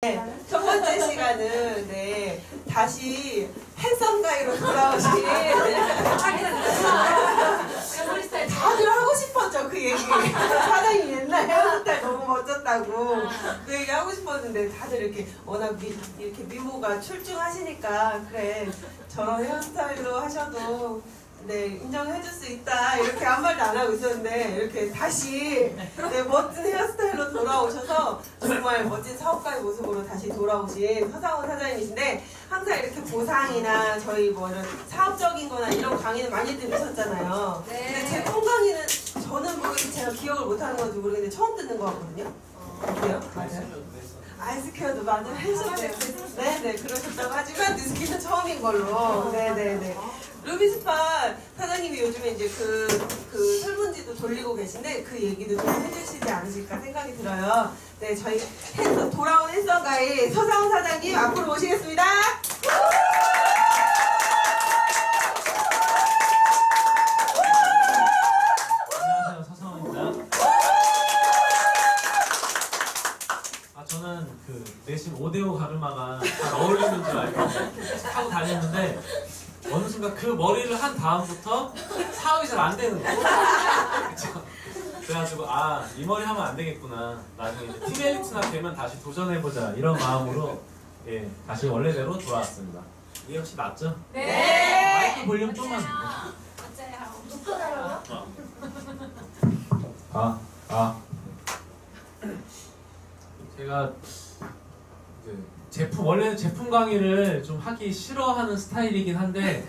네, 첫 번째 시간은 다시 핸섬가이로 돌아오신 다들 하고 싶었죠. 그 얘기. 사장님 옛날 헤어스타일 너무 멋졌다고 그 얘기 하고 싶었는데 다들 이렇게 워낙 이렇게 미모가 출중하시니까 그래 저런 헤어스타일로 하셔도 인정해줄 수 있다 이렇게 아무 말도 안 하고 있었는데 이렇게 다시 멋진 헤어스타일로 돌아오셔서 정말 멋진 사업가의 모습으로 다시 돌아오신 서상훈 사장님이신데 항상 이렇게 보상이나 저희 뭐 이런 사업적인 거나 이런 강의는 많이 들으셨잖아요. 근데 제품 강의는 저는 모르겠어요. 제가 기억을 못하는 건지 모르겠는데 처음 듣는 거 같거든요. 어때요? 맞아요? 아이스케어도 많이 해주셨대요. 네네 그러셨다고 하지만 뉴스키는 처음인 걸로. 네네네. 루비스파 사장님이 요즘에 이제 그 설문지도 돌리고 계신데 그 얘기도 좀 해주시지 않으실까 생각이 들어요. 네, 저희 돌아온 핸섬가이 서상훈 사장님 앞으로 모시겠습니다. 안녕하세요, 서상훈입니다. 저는 그 내신 오데오 가르마가 잘 어울리는 줄 알고 타고 다녔는데 어느 순간 그 머리를 한 다음부터 사업이 잘 안 되는 거예요. 그쵸? 그래가지고 이 머리 하면 안 되겠구나. 나중에 이제 팀 엘리트나 되면 다시 도전해보자 이런 마음으로 다시 원래대로 돌아왔습니다. 이게 혹시 맞죠? 네. 마이크 볼륨 좀만 주세요. 제가 원래는 제품 강의를 좀 하기 싫어하는 스타일이긴 한데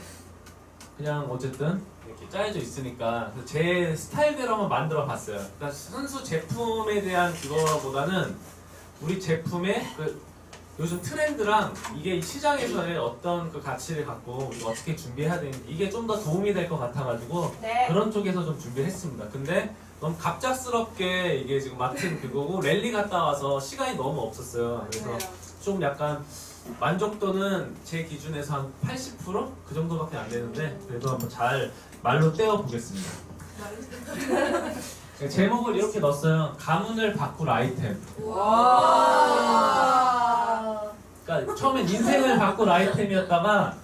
그냥 어쨌든 이렇게 짜여져 있으니까 제 스타일대로 한번 만들어 봤어요. 그러니까 순수 제품에 대한 그거보다는 우리 제품의 요즘 트렌드랑 이게 시장에서의 어떤 그 가치를 갖고 우리가 어떻게 준비해야 되는지 이게 좀 더 도움이 될 것 같아가지고 그런 쪽에서 좀 준비를 했습니다. 근데 너무 갑작스럽게 이게 지금 맡은 그거고 랠리 갔다 와서 시간이 너무 없었어요. 그래서 좀 약간 만족도는 제 기준에서 한 80%? 그 정도밖에 안 되는데 그래도 한번 잘 말로 떼어보겠습니다. 제목을 이렇게 넣었어요. 가문을 바꿀 아이템. 그러니까 처음엔 인생을 바꿀 아이템이었다가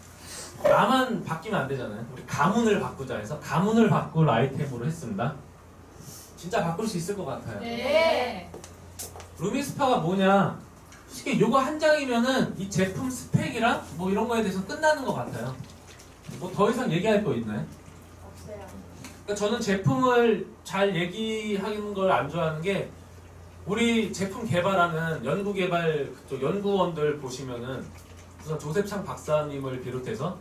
나만 바뀌면 안 되잖아요. 우리 가문을 바꾸자 해서 가문을 바꿀 아이템으로 했습니다. 진짜 바꿀 수 있을 것 같아요. 네. 루미스파가 뭐냐? 솔직히 요거 한 장이면은 이 제품 스펙이랑 뭐 이런 거에 대해서 끝나는 것 같아요. 뭐 더 이상 얘기할 거 있나요? 없어요. 그러니까 저는 제품을 잘 얘기하는 걸 안 좋아하는 게 우리 제품 개발하는 연구개발 그쪽 연구원들 보시면은 우선 조셉창 박사님을 비롯해서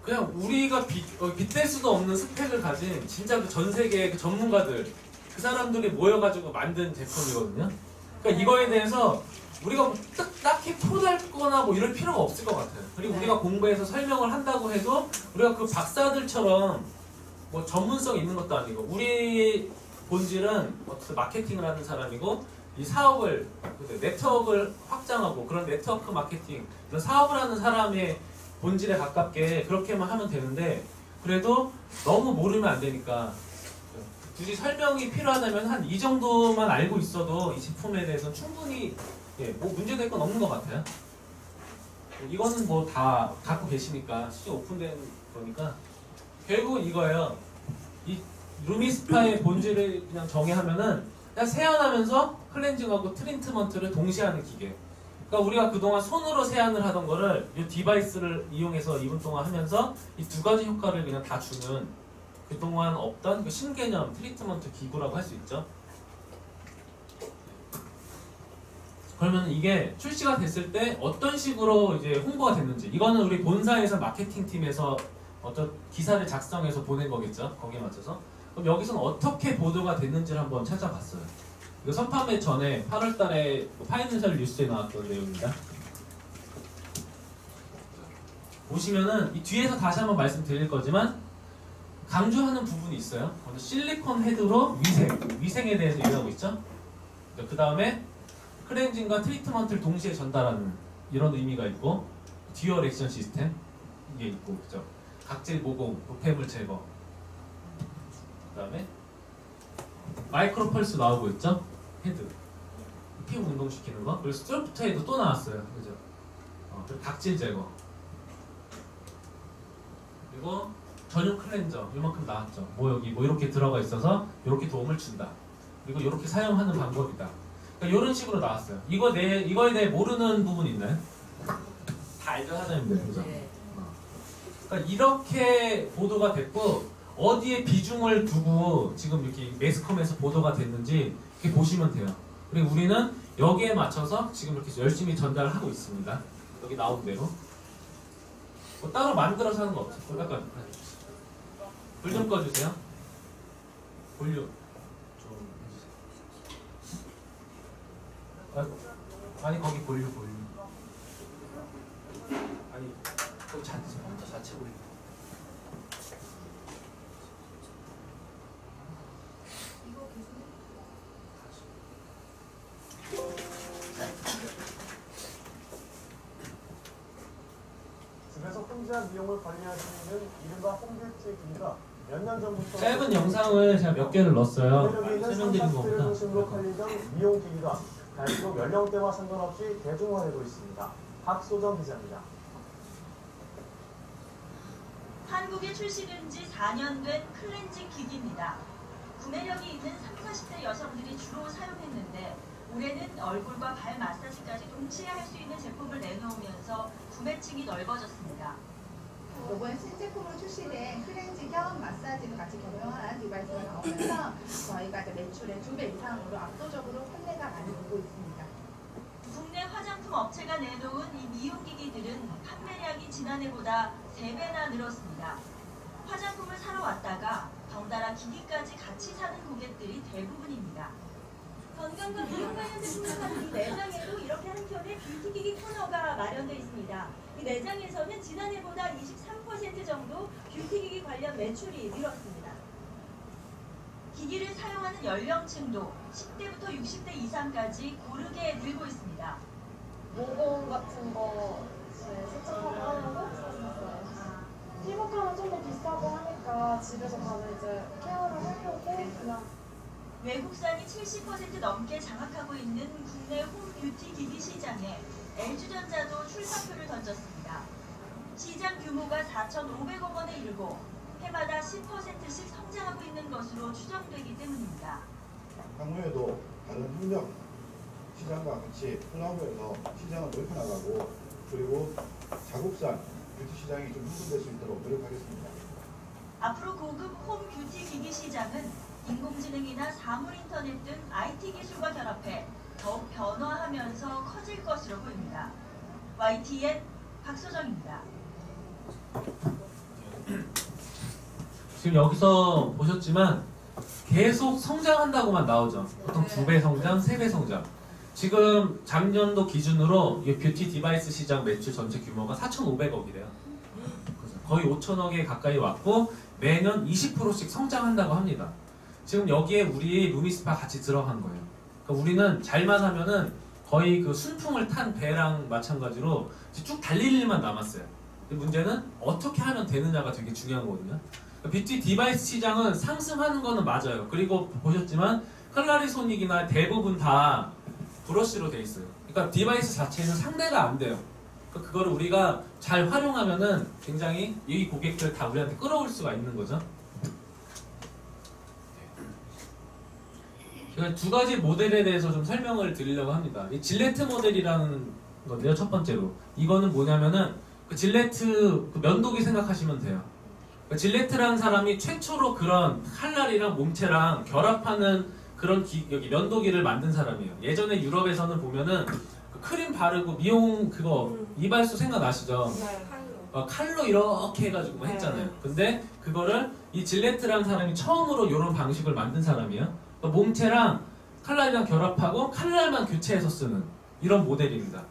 그냥 우리가 빗댈 수도 없는 스펙을 가진 진짜 그 전 세계 그 전문가들 그 사람들이 모여가지고 만든 제품이거든요. 그러니까 이거에 대해서 우리가 뭐 딱히 프로달거나 뭐 이럴 필요가 없을 것 같아요. 그리고 우리가 공부해서 설명을 한다고 해도 우리가 그 박사들처럼 뭐 전문성 있는 것도 아니고 우리 본질은 어떻게 마케팅을 하는 사람이고 이 사업을 네트워크를 확장하고 그런 네트워크 마케팅 이런 사업을 하는 사람의 본질에 가깝게 그렇게만 하면 되는데 그래도 너무 모르면 안 되니까 굳이 설명이 필요하다면 한 이 정도만 알고 있어도 이 제품에 대해서는 충분히 뭐 문제될 건 없는 것 같아요. 이거는 뭐 다 갖고 계시니까 시중 오픈된 거니까 결국은 이거예요. 이 루미스파의 본질을 그냥 정의하면은 그냥 세안하면서 클렌징하고 트리트먼트를 동시에 하는 기계. 그러니까 우리가 그동안 손으로 세안을 하던 거를 이 디바이스를 이용해서 2분 동안 하면서 이 두 가지 효과를 그냥 다 주는 그동안 없던 그 신개념 트리트먼트 기구라고 할 수 있죠. 그러면 이게 출시가 됐을 때 어떤 식으로 이제 홍보가 됐는지 이거는 우리 본사에서 마케팅 팀에서 어떤 기사를 작성해서 보낸 거겠죠. 거기에 맞춰서. 그럼 여기서는 어떻게 보도가 됐는지를 한번 찾아봤어요. 이거 선판매 전에 8월 달에 파이낸셜 뉴스에 나왔던 내용입니다. 보시면은 이 뒤에서 다시 한번 말씀드릴 거지만 강조하는 부분이 있어요. 실리콘 헤드로 위생에 대해서 얘기하고 있죠. 그 다음에 클렌징과 트리트먼트를 동시에 전달하는 이런 의미가 있고 듀얼 액션 시스템 이게 있고 그죠. 각질 모공, 노폐물 제거 그 다음에 마이크로 펄스 나오고 있죠. 헤드 피부 운동시키는 거. 그리고 스트로프트에도 또 나왔어요. 그죠? 그리고 각질 제거. 그리고 전용 클렌저 이만큼 나왔죠. 뭐 여기 뭐 이렇게 들어가 있어서 이렇게 도움을 준다. 그리고 이렇게 사용하는 방법이다. 그러니까 이런 식으로 나왔어요. 이거에 대해 모르는 부분 있나요? 다 알죠, 사장님들. 그죠? 그러니까 이렇게 보도가 됐고 어디에 비중을 두고 지금 이렇게 매스컴에서 보도가 됐는지 이렇게 보시면 돼요. 그리고 우리는 여기에 맞춰서 지금 이렇게 열심히 전달하고 있습니다. 여기 나온 대로. 뭐 따로 만들어서 하는 거 없죠. 약간 불 좀 꺼주세요. 볼륨 좀 해주세요. 아이고. 아니 거기 볼륨. 아니 거기 자체 볼륨. 집에서 혼자 미용을 관리할 수 있는 이른바 홈뷰티 기기가 몇 년 전부터 짧은 영상을 제가 몇 개를 넣었어요. 매력이 있는 설명드린 상사들을 것보다. 중심으로 팔리던 미용 기기가 갈수록 연령대와 상관없이 대중화되고 있습니다. 박소정 기자입니다. 한국에 출시된 지 4년 된 클렌징 기기입니다. 구매력이 있는 30, 40대 여성들이 주로 사용했는데 올해는 얼굴과 발 마사지까지 동시에 할 수 있는 제품을 내놓으면서 구매층이 넓어졌습니다. 이번 신제품으로 출시된 클렌징 겸 마사지를 같이 겸용한 디바이스가 나오면서 저희가 이제 매출의 2배 이상으로 압도적으로 판매가 많이 되고 있습니다. 국내 화장품 업체가 내놓은 이 미용기기들은 판매량이 지난해보다 3배나 늘었습니다. 화장품을 사러 왔다가 덩달아 기기까지 같이 사는 고객들이 대부분입니다. 건강과 미용 관련 제품을 파는 이 매장에도 이렇게 한켠에 뷰티기기 코너가 마련되어 있습니다. 이 매장에서는 지난해보다 23% 정도 뷰티기기 관련 매출이 늘었습니다. 기기를 사용하는 연령층도 10대부터 60대 이상까지 고르게 늘고 있습니다. 모공 같은 거 세척하고 하려고 샀었어요. 피부과는 좀 더 비싸고 하니까 집에서 바로 이제 케어를 하려고 그냥. 외국산이 70% 넘게 장악하고 있는 국내 홈뷰티 기기 시장에 LG전자도 출사표를 던졌습니다. 시장 규모가 4,500억 원에 이르고 해마다 10%씩 성장하고 있는 것으로 추정되기 때문입니다. 향후에도 다른 협력 시장과 같이 콜라보해서 시장을 넓혀나가고 그리고 자국산 뷰티 시장이 좀 형성될 수 있도록 노력하겠습니다. 앞으로 고급 홈뷰티 기기 시장은 인공지능이나 사물 인터넷 등 IT 기술과 결합해 더욱 변화하면서 커질 것으로 보입니다. YTN 박소정입니다. 지금 여기서 보셨지만 계속 성장한다고만 나오죠. 보통 2배 성장, 3배 성장. 지금 작년도 기준으로 이 뷰티 디바이스 시장 매출 전체 규모가 4,500억이래요. 거의 5천억에 가까이 왔고 매년 20%씩 성장한다고 합니다. 지금 여기에 우리 루미스파 같이 들어간 거예요. 그러니까 우리는 잘만 하면은 거의 그 순풍을 탄 배랑 마찬가지로 쭉 달릴 일만 남았어요. 근데 문제는 어떻게 하면 되느냐가 되게 중요한 거거든요. 뷰티 디바이스 시장은 상승하는 거는 맞아요. 그리고 보셨지만 클라리소닉이나 대부분 다 브러쉬로 돼 있어요. 그러니까 디바이스 자체는 상대가 안 돼요. 그러니까 그거를 우리가 잘 활용하면은 굉장히 이 고객들 다 우리한테 끌어올 수가 있는 거죠. 제가 2가지 모델에 대해서 좀 설명을 드리려고 합니다. 이 질레트 모델이라는 건데요. 첫 번째로 이거는 뭐냐면은 그 질레트 그 면도기 생각하시면 돼요. 그러니까 질레트라는 사람이 최초로 그런 칼날이랑 몸체랑 결합하는 그런 여기 면도기를 만든 사람이에요. 예전에 유럽에서는 보면은 그 크림 바르고 미용 그거 이발소 생각나시죠? 네. 칼로 이렇게 해가지고 뭐 했잖아요. 근데 그거를 이 질레트라는 사람이 처음으로 이런 방식을 만든 사람이에요. 그러니까 몸체랑 칼날이랑 결합하고 칼날만 교체해서 쓰는 이런 모델입니다.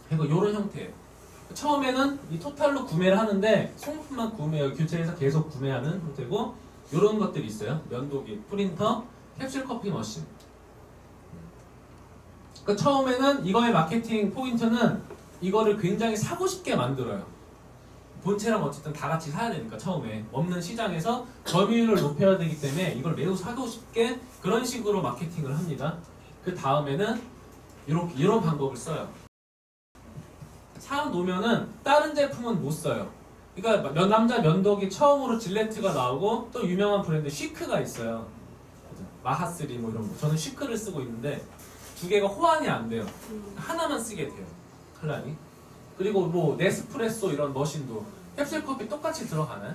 그리고 이런 형태예요. 처음에는 이 토탈로 구매를 하는데 소모품만 교체해서 계속 구매하는 형태고 이런 것들이 있어요. 면도기, 프린터, 캡슐 커피 머신. 그러니까 처음에는 이거의 마케팅 포인트는 이거를 굉장히 사고 싶게 만들어요. 본체랑 어쨌든 다 같이 사야 되니까 처음에 없는 시장에서 점유율을 높여야 되기 때문에 이걸 매우 사고 싶게 그런 식으로 마케팅을 합니다. 그 다음에는 이런 방법을 써요. 사 놓으면은 다른 제품은 못 써요. 그러니까 남자 면도기 처음으로 질레트가 나오고 또 유명한 브랜드 쉬크가 있어요. 마하스리 뭐 이런 거. 저는 쉬크를 쓰고 있는데 두 개가 호환이 안 돼요. 하나만 쓰게 돼요. 칼라니. 그리고 뭐 네스프레소 이런 머신도 캡슐커피 똑같이 들어가나요?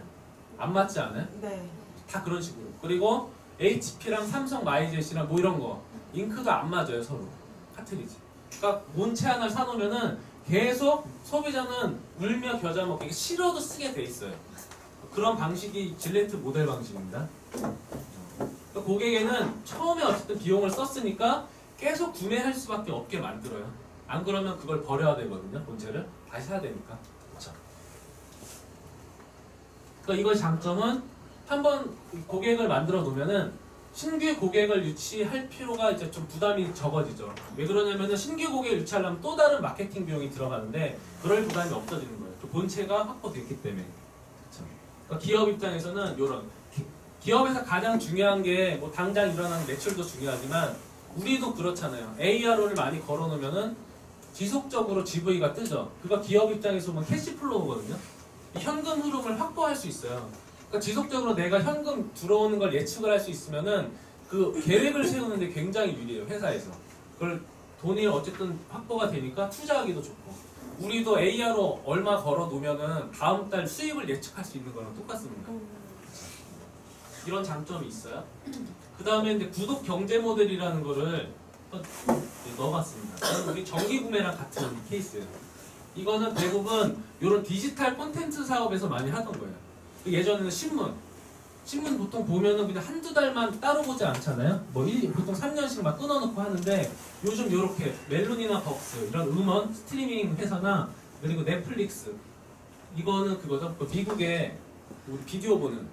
안 맞지 않아요? 네. 다 그런 식으로. 그리고 HP랑 삼성 마이젯이랑 뭐 이런 거 잉크가 안 맞아요 서로. 카트리지. 그러니까 본체 하나를 사놓으면은 계속 소비자는 울며 겨자 먹기 싫어도 쓰게 돼 있어요. 그런 방식이 질레트 모델 방식입니다. 그러니까 고객에는 처음에 어쨌든 비용을 썼으니까 계속 구매할 수밖에 없게 만들어요. 안 그러면 그걸 버려야 되거든요. 본체를 다시 사야 되니까. 그렇죠. 그러니까 이걸 장점은 한번 고객을 만들어 놓으면은 신규 고객을 유치할 필요가 이제 좀 부담이 적어지죠. 왜 그러냐면은 신규 고객을 유치하려면 또 다른 마케팅 비용이 들어가는데 그럴 부담이 없어지는 거예요. 그 본체가 확보됐기 때문에. 그렇죠. 그러니까 기업 입장에서는 이런 기업에서 가장 중요한 게 뭐 당장 일어나는 매출도 중요하지만 우리도 그렇잖아요. ARO를 많이 걸어놓으면은 지속적으로 GV가 뜨죠. 그거 기업 입장에서 보면 캐시플로우거든요. 현금 흐름을 확보할 수 있어요. 그러니까 지속적으로 내가 현금 들어오는 걸 예측을 할 수 있으면은 그 계획을 세우는데 굉장히 유리해요. 회사에서. 그걸 돈이 어쨌든 확보가 되니까 투자하기도 좋고. 우리도 ARO 얼마 걸어 놓으면은 다음 달 수입을 예측할 수 있는 거랑 똑같습니다. 이런 장점이 있어요. 그 다음에 이제 구독 경제 모델이라는 거를 넣어봤습니다. 우리 정기 구매랑 같은 케이스예요. 이거는 대부분 이런 디지털 콘텐츠 사업에서 많이 하던 거예요. 예전에는 신문 보통 보면은 그냥 한두 달만 따로 보지 않잖아요. 뭐 보통 3년씩 막 끊어놓고 하는데 요즘 이렇게 멜론이나 벅스 이런 음원 스트리밍 회사나 그리고 넷플릭스 이거는 그거죠. 그 미국의 우리 비디오 보는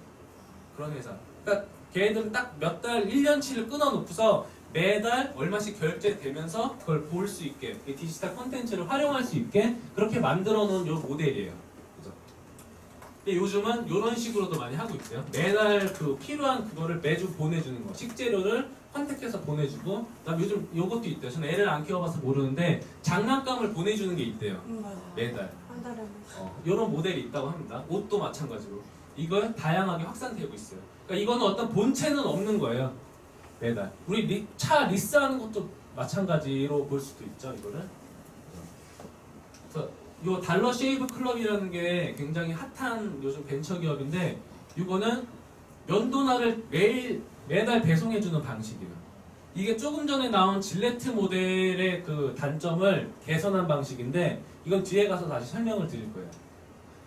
그런 회사. 그러니까 걔네들은 딱 몇 달, 1년치를 끊어놓고서 매달 얼마씩 결제되면서 그걸 볼 수 있게 디지털 콘텐츠를 활용할 수 있게 그렇게 만들어 놓은 요 모델이에요. 그죠? 근데 요즘은 이런 식으로도 많이 하고 있어요. 매달 그 필요한 그거를 매주 보내주는 거. 식재료를 컨택해서 보내주고 그다음 요즘 요것도 있대요. 저는 애를 안 키워봐서 모르는데 장난감을 보내주는 게 있대요. 맞아요. 매달. 한 달에 이런 모델이 있다고 합니다. 옷도 마찬가지로. 이걸 다양하게 확산되고 있어요. 그러니까 이거는 어떤 본체는 없는 거예요. 매달. 우리 차 리스하는 것도 마찬가지로 볼 수도 있죠. 이거를. 그래서 요 달러 쉐이브 클럽이라는 게 굉장히 핫한 요즘 벤처 기업인데 이거는 면도날을 매달 배송해주는 방식이에요. 이게 조금 전에 나온 질레트 모델의 그 단점을 개선한 방식인데 이건 뒤에 가서 다시 설명을 드릴 거예요.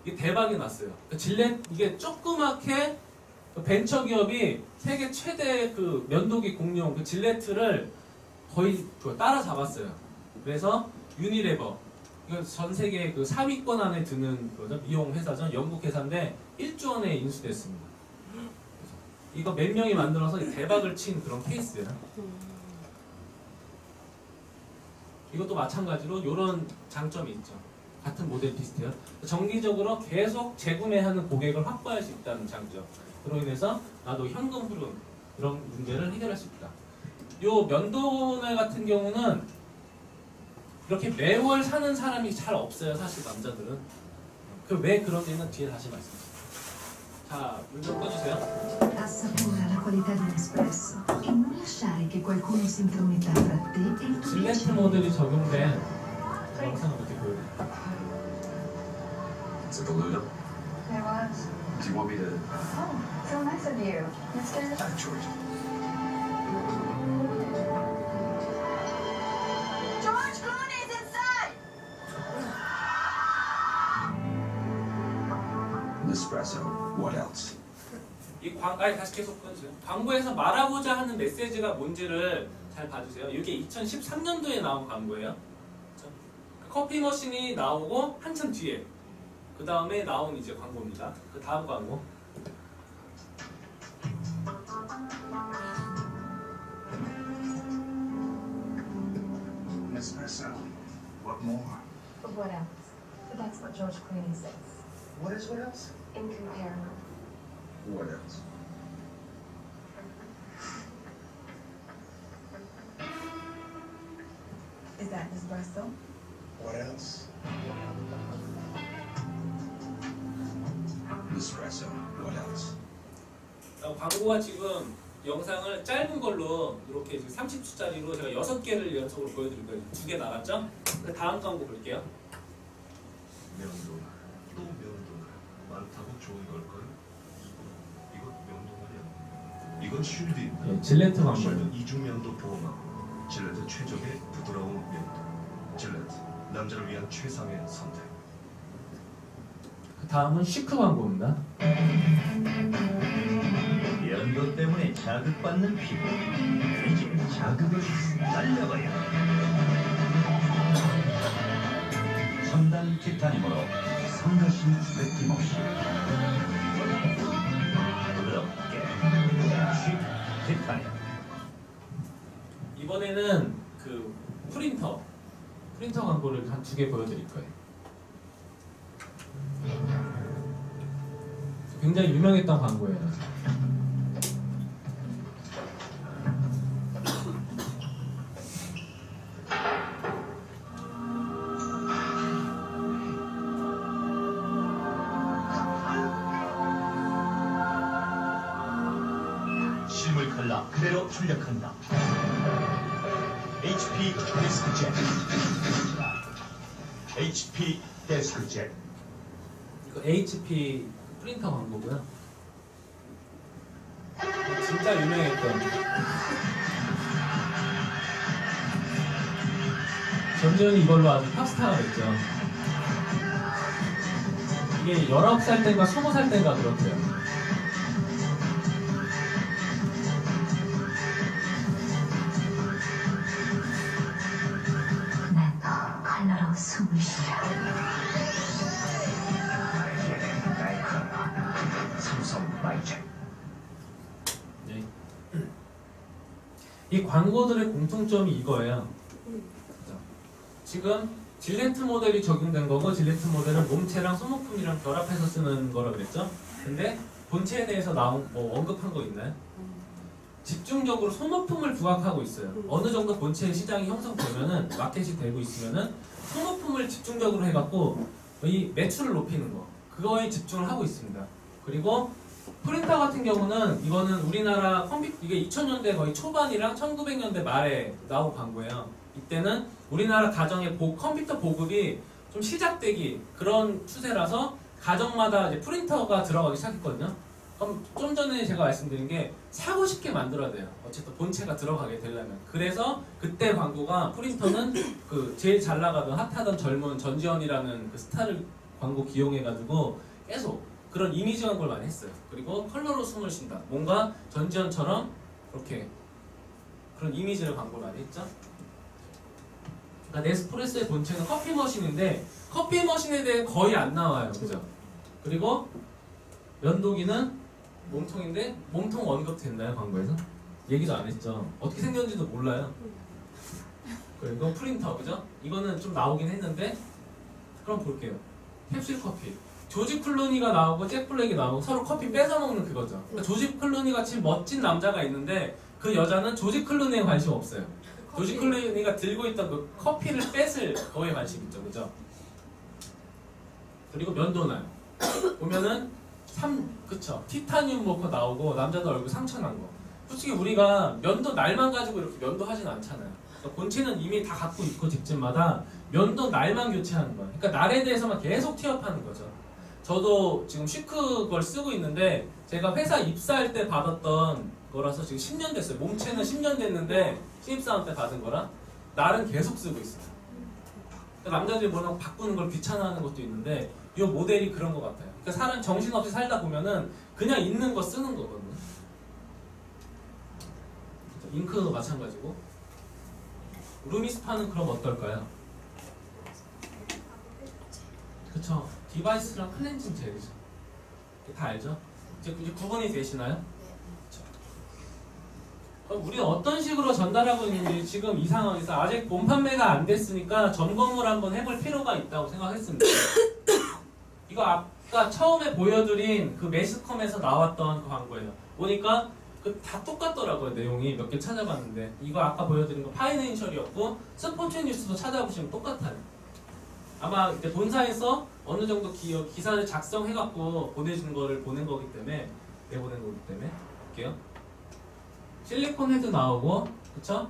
이게 대박이 났어요. 이게 조그맣게 벤처 기업이 세계 최대 그 면도기 공룡 그 질레트를 거의 따라잡았어요. 그래서 유니레버 이거 전 세계 그 4위권 안에 드는 거죠. 미용 회사죠. 영국 회사인데 1조 원에 인수됐습니다. 이거 몇 명이 만들어서 대박을 친 그런 케이스예요. 이것도 마찬가지로 이런 장점이 있죠. 같은 모델 비슷해요. 정기적으로 계속 재구매하는 고객을 확보할 수 있다는 장점. 그로 인해서 나도 현금 흐름 이런 문제를 해결할 수 있다. 요 면도날 같은 경우는 이렇게 매월 사는 사람이 잘 없어요. 사실 남자들은. 그 왜 그런지는 뒤에 다시 말씀드릴게요. 자, 물 좀 꺼주세요. Assapora la qualità di un espresso e non lasciare che qualcuno si intrometta fra te e il tuo 질레트 piacere. 모델이 적용된 영상을 이렇게 보여드릴게요. Is it the Ludo? There was. Do you want me to... Oh, so nice of you, Mr. George. George Clooney's inside! Nespresso. What else? 다시 계속 꺼주세요. 광고에서 말하고자 하는 메시지가 뭔지를 잘 봐주세요. 이게 2013년도에 나온 광고예요. 그렇죠? 커피 머신이 나오고 한참 뒤에 그 다음에 나온 이제 광고입니다. 그 다음 광고. Nespresso. What more? But what else? But that's what George Clooney says. What else? Incomparable. What else? Is that espresso? What else? Nespresso. What else? 광고가 지금 영상을 짧은 걸로 이렇게 30초짜리로 제가 6개를 연속으로 보여드릴 거예요. 2개 나갔죠? 다음 광고 볼게요. 면도날. 또 면도날. 많다고 좋은 걸까요? 이건 면도날이 아니에요. 이건 쉴드입니다. 네, 질레트 광고예요. 쉴드 이중 면도 보호막. 질레트 최적의 부드러운 면도. 질레트. 남자를 위한 최상의 선택. 다음은 시크 광고입니다. 연도 때문에 자극받는 피부. 이제 자극을 날려버려. 첨단 티타늄으로 성가신 느낌없이 부드럽게 식 티타늄. 이번에는 그 프린터 광고를 한 2개 보여드릴 거예요. 굉장히 유명했던 광고예요. 실물 컬러 그대로 출력한다. HP 데스크잭. HP 데스크잭. 이거 HP 프린터 광고고요. 진짜 유명했던. 전지현이 이걸로 아주 팝스타가 됐죠. 이게 19살 때인가 20살 때인가 그렇대요. 난 컬러로 숨을 쉬라. 삼성 마이잭. 네. 이 광고들의 공통점이 이거예요. 지금 질레트 모델이 적용된 거고, 질레트 모델은 몸체랑 소모품이랑 결합해서 쓰는 거라 그랬죠? 근데 본체에 대해서 언급한 거 있나요? 집중적으로 소모품을 부각하고 있어요. 어느 정도 본체의 시장이 형성되면은, 마켓이 되고 있으면은 소모품을 집중적으로 해갖고 이 매출을 높이는 거, 그거에 집중을 하고 있습니다. 그리고 프린터 같은 경우는 이거는 우리나라 이게 2000년대 거의 초반이랑 1900년대 말에 나온 광고예요. 이때는 우리나라 가정의 컴퓨터 보급이 좀 시작되기 그런 추세라서 가정마다 이제 프린터가 들어가기 시작했거든요. 그럼 좀 전에 제가 말씀드린 게 사고 싶게 만들어야 돼요. 어쨌든 본체가 들어가게 되려면. 그래서 그때 광고가 프린터는 그 제일 잘 나가던 핫하던 젊은 전지현이라는 그 스타를 광고 기용해가지고 계속 그런 이미지 광고를 많이 했어요. 그리고 컬러로 숨을 쉰다. 뭔가 전지현처럼 그렇게 그런 이미지를 광고를 많이 했죠. 그러니까 네스프레소의 본체는 커피 머신인데 커피 머신에 대해 거의 안 나와요. 그죠? 그리고 면도기는 몸통인데 몸통 언급됐나요? 광고에서? 얘기도 안 했죠. 어떻게 생겼는지도 몰라요. 그리고 프린터, 그죠? 이거는 좀 나오긴 했는데 그럼 볼게요. 캡슐 커피. 조지 클루니가 나오고 잭 블랙이 나오고 서로 커피 뺏어 먹는 그거죠. 그러니까 조지 클루니 같이 멋진 남자가 있는데 그 여자는 조지 클루니에 관심 없어요. 조지 클루니가 들고 있던 그 커피를 뺏을 거에 관심 있죠, 그죠? 그리고 면도날 보면은 그쵸? 티타늄 모커 나오고 남자도 얼굴 상처 난 거. 솔직히 우리가 면도 날만 가지고 이렇게 면도하진 않잖아요. 그러니까 본체는 이미 다 갖고 있고 집집마다 면도 날만 교체하는 거예요. 그러니까 날에 대해서만 계속 티업하는 거죠. 저도 지금 시크 걸 쓰고 있는데 제가 회사 입사할 때 받았던 거라서 지금 10년 됐어요. 몸체는 10년 됐는데 신입사원 때 받은 거라 날은 계속 쓰고 있어요. 그러니까 남자들이 뭐라고 바꾸는 걸 귀찮아하는 것도 있는데 이 모델이 그런 것 같아요. 그러니까 사람 정신없이 살다 보면은 그냥 있는 거 쓰는 거거든요. 잉크도 마찬가지고. 루미스파는 그럼 어떨까요? 그쵸? 디바이스랑 클렌징 젤이죠. 다 알죠? 이제 구분이 되시나요? 그럼 우리는 어떤 식으로 전달하고 있는지 지금 이 상황에서 아직 본 판매가 안 됐으니까 점검을 한번 해볼 필요가 있다고 생각했습니다. 이거 그러니까 처음에 보여드린 그 매스컴에서 나왔던 그 광고예요. 보니까 그 다 똑같더라고요. 내용이 몇 개 찾아봤는데 이거 아까 보여드린 거 파이낸셜이었고 스포츠 뉴스도 찾아보시면 똑같아요. 아마 이제 본사에서 어느 정도 기사를 작성해갖고 보내준 거를 보낸 거기 때문에 내보낸 거기 때문에 볼게요. 실리콘 헤드 나오고, 그쵸?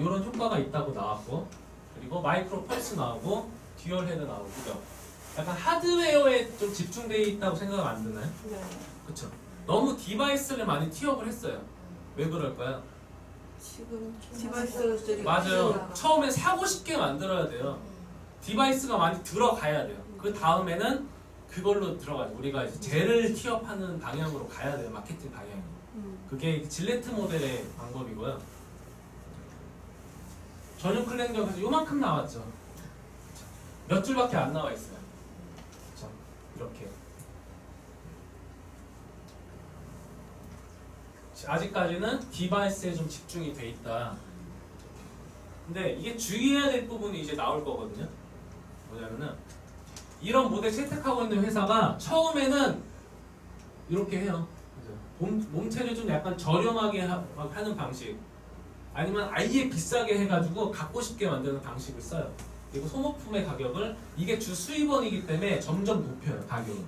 이런 효과가 있다고 나왔고, 그리고 마이크로 펄스 나오고, 듀얼 헤드 나오고, 그죠? 약간 하드웨어에 좀 집중되어 있다고 생각 안 드나요? 네. 그쵸? 너무 디바이스를 많이 티업을 했어요. 왜 그럴까요? 지금 디바이스들이 맞아요. 처음에 사고 싶게 만들어야 돼요. 디바이스가 많이 들어가야 돼요. 그 다음에는 그걸로 들어가죠. 우리가 이제 젤을 티업하는 방향으로 가야 돼요. 마케팅 방향이. 그게 질레트 모델의 방법이고요. 전용 클렌저에서 요만큼 나왔죠. 몇 줄밖에 안 나와 있어요. 그쵸? 이렇게. 아직까지는 디바이스에 좀 집중이 돼 있다. 근데 이게 주의해야 될 부분이 이제 나올 거거든요. 뭐냐면은 이런 모델 채택하고 있는 회사가 처음에는 이렇게 해요. 몸체를 좀 약간 저렴하게 하는 방식, 아니면 아예 비싸게 해가지고 갖고 싶게 만드는 방식을 써요. 그리고 소모품의 가격을, 이게 주 수입원이기 때문에 점점 높여요, 가격을.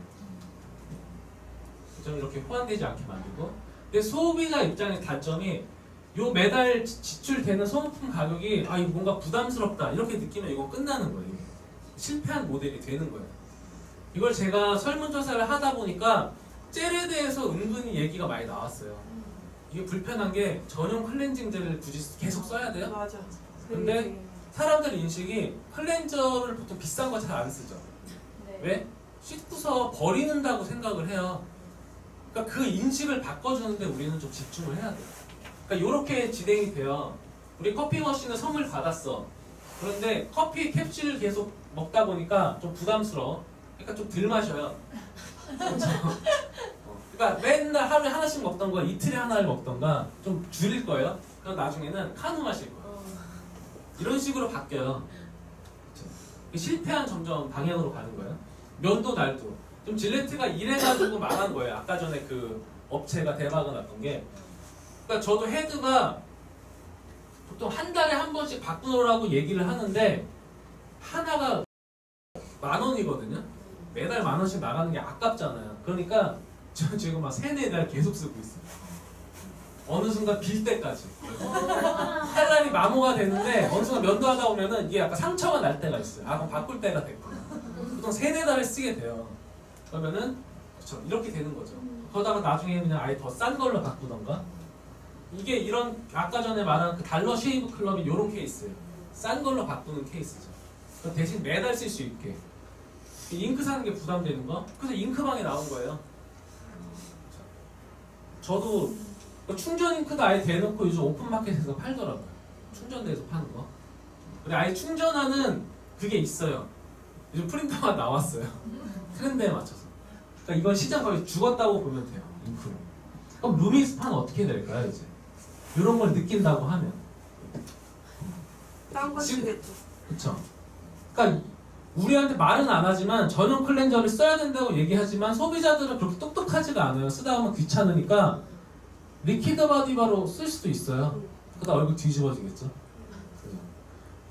좀 이렇게 호환되지 않게 만들고. 근데 소비자 입장의 단점이 요 매달 지출되는 소모품 가격이 이거 뭔가 부담스럽다 이렇게 느끼면 이건 끝나는 거예요. 실패한 모델이 되는 거예요. 이걸 제가 설문조사를 하다 보니까 젤에 대해서 은근히 얘기가 많이 나왔어요. 이게 불편한 게 전용 클렌징젤을 굳이 계속 써야 돼요? 맞아. 근데 사람들 인식이 클렌저를 보통 비싼 거 잘 안 쓰죠. 네. 왜? 씻고서 버리는다고 생각을 해요. 그러니까 그 인식을 바꿔주는데 우리는 좀 집중을 해야 돼요. 그러니까 이렇게 진행이 돼요. 우리 커피 머신을 선물 받았어. 그런데 커피 캡슐을 계속 먹다 보니까 좀 부담스러워. 그러니까 좀 덜 마셔요. 그러니까 맨날 하루에 하나씩 먹던 거 이틀에 하나를 먹던가 좀 줄일 거예요. 그럼 나중에는 카누 마실 거예요. 이런 식으로 바뀌어요. 실패한 점점 방향으로 가는 거예요. 면도 날도. 좀 질레트가 이래가지고 망한 거예요. 아까 전에 그 업체가 대박이 났던 게. 그러니까 저도 헤드가 보통 한 달에 한 번씩 바꾸라고 얘기를 하는데 하나가 10,000원이거든요. 매달 10,000원씩 나가는 게 아깝잖아요. 그러니까 저 지금 막 3-4달 계속 쓰고 있어요. 어느 순간 빌 때까지. 할 날이 마모가 되는데 어느 순간 면도하다 보면은 이게 약간 상처가 날 때가 있어요. 그럼 바꿀 때가 됐구나. 보통 3-4달을 쓰게 돼요. 그러면은 그쵸, 이렇게 되는 거죠. 그러다가 나중에 그냥 아예 더 싼 걸로 바꾸던가. 이게 이런 아까 전에 말한 그 달러 쉐이브 클럽이 이런 케이스예요. 싼 걸로 바꾸는 케이스죠. 대신 매달 쓸 수 있게. 잉크 사는 게 부담되는 거. 그래서 잉크방에 나온 거예요. 저도 충전 잉크도 아예 대놓고 요즘 오픈마켓에서 팔더라고요. 충전돼서 파는 거. 근데 아예 충전하는 그게 있어요. 요즘 프린터가 나왔어요. 트렌드에 맞춰서. 그러니까 이건 시장 거의 죽었다고 보면 돼요. 잉크로. 그럼 루미스파는 어떻게 될까요 이제? 이런 걸 느낀다고 하면. 딴 거 쓰겠죠. 그쵸. 그러니까 우리한테 말은 안 하지만 전용 클렌저를 써야 된다고 얘기하지만 소비자들은 그렇게 똑똑하지가 않아요. 쓰다 보면 귀찮으니까 리퀴드 바디바로 쓸 수도 있어요. 그러다 얼굴 뒤집어지겠죠.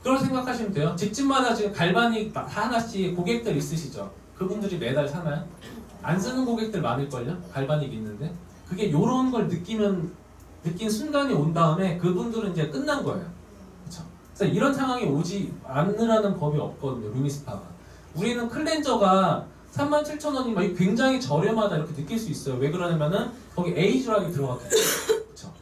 그걸 생각하시면 돼요. 집집마다 지금 갈바닉 다 하나씩 고객들 있으시죠. 그분들이 매달 사나요? 안 쓰는 고객들 많을걸요? 갈바닉 있는데 그게 요런 걸 느낀 순간이 온 다음에 그분들은 이제 끝난 거예요. 그쵸? 그래서 이런 상황이 오지 않으라는 법이 없거든요. 루미스파가. 우리는 클렌저가 37,000원이면 굉장히 저렴하다 이렇게 느낄 수 있어요. 왜 그러냐면은 거기 에이즈락이 들어갔기 때문에. 그쵸?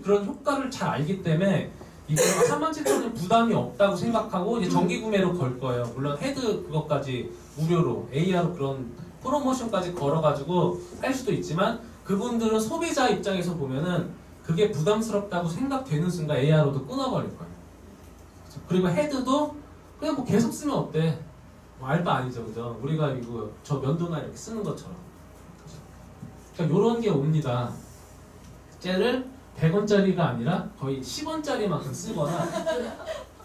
그런 효과를 잘 알기 때문에 이거 37,000원 부담이 없다고 생각하고 이제 정기 구매로 걸 거예요. 물론 헤드 그것까지 무료로 AR로 그런 프로모션까지 걸어가지고 할 수도 있지만 그분들은 소비자 입장에서 보면은 그게 부담스럽다고 생각되는 순간 AR로도 끊어버릴 거예요. 그리고 헤드도 그냥 뭐 계속 쓰면 어때? 뭐 알바 아니죠, 그죠? 우리가 이거 저 면도나 이렇게 쓰는 것처럼. 그러니까 요런 게 옵니다. 젤을 100원짜리가 아니라 거의 10원짜리만큼 쓰거나,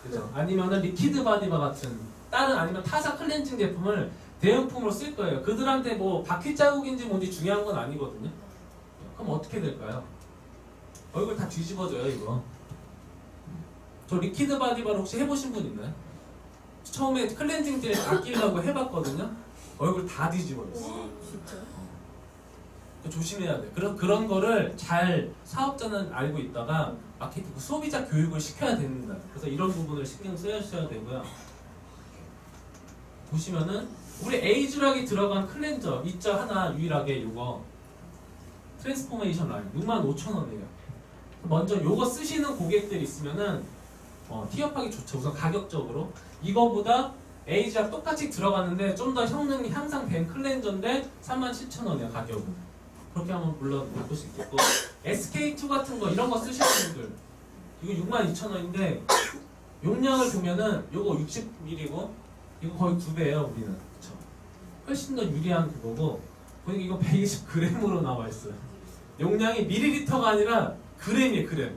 그죠? 아니면은 리퀴드 바디바 같은 다른 아니면 타사 클렌징 제품을 대용품으로 쓸 거예요. 그들한테 뭐 바퀴 자국인지 뭔지 중요한 건 아니거든요. 그럼 어떻게 될까요? 얼굴 다 뒤집어져요 이거. 저 리퀴드 바디바를 혹시 해보신 분 있나요? 처음에 클렌징 젤 아끼려고 해봤거든요. 얼굴 다 뒤집어졌어요. 조심해야 돼. 그런 거를 잘 사업자는 알고 있다가 마케팅, 소비자 교육을 시켜야 됩니다. 그래서 이런 부분을 신경 쓰셔야 되고요. 보시면은 우리 에이즈락이 들어간 클렌저 있죠 하나 유일하게 요거 트랜스포메이션 라인 65,000원이에요. 먼저 요거 쓰시는 고객들이 있으면은 티업하기 좋죠. 우선 가격적으로 이거보다 에이즈락 똑같이 들어가는데 좀 더 성능이 향상된 클렌저인데 37,000원이에요 가격은. 그렇게 하면 물론 바꿀 수 있겠고 SK2 같은 거 이런 거 쓰시는 분들 이거 62,000원인데 용량을 보면은 요거 60ml고 이거 거의 2배예요 우리는. 그쵸? 훨씬 더 유리한 그거고 보니까 이거 120g으로 나와 있어요. 용량이 밀리리터가 아니라 그램이에요 그램.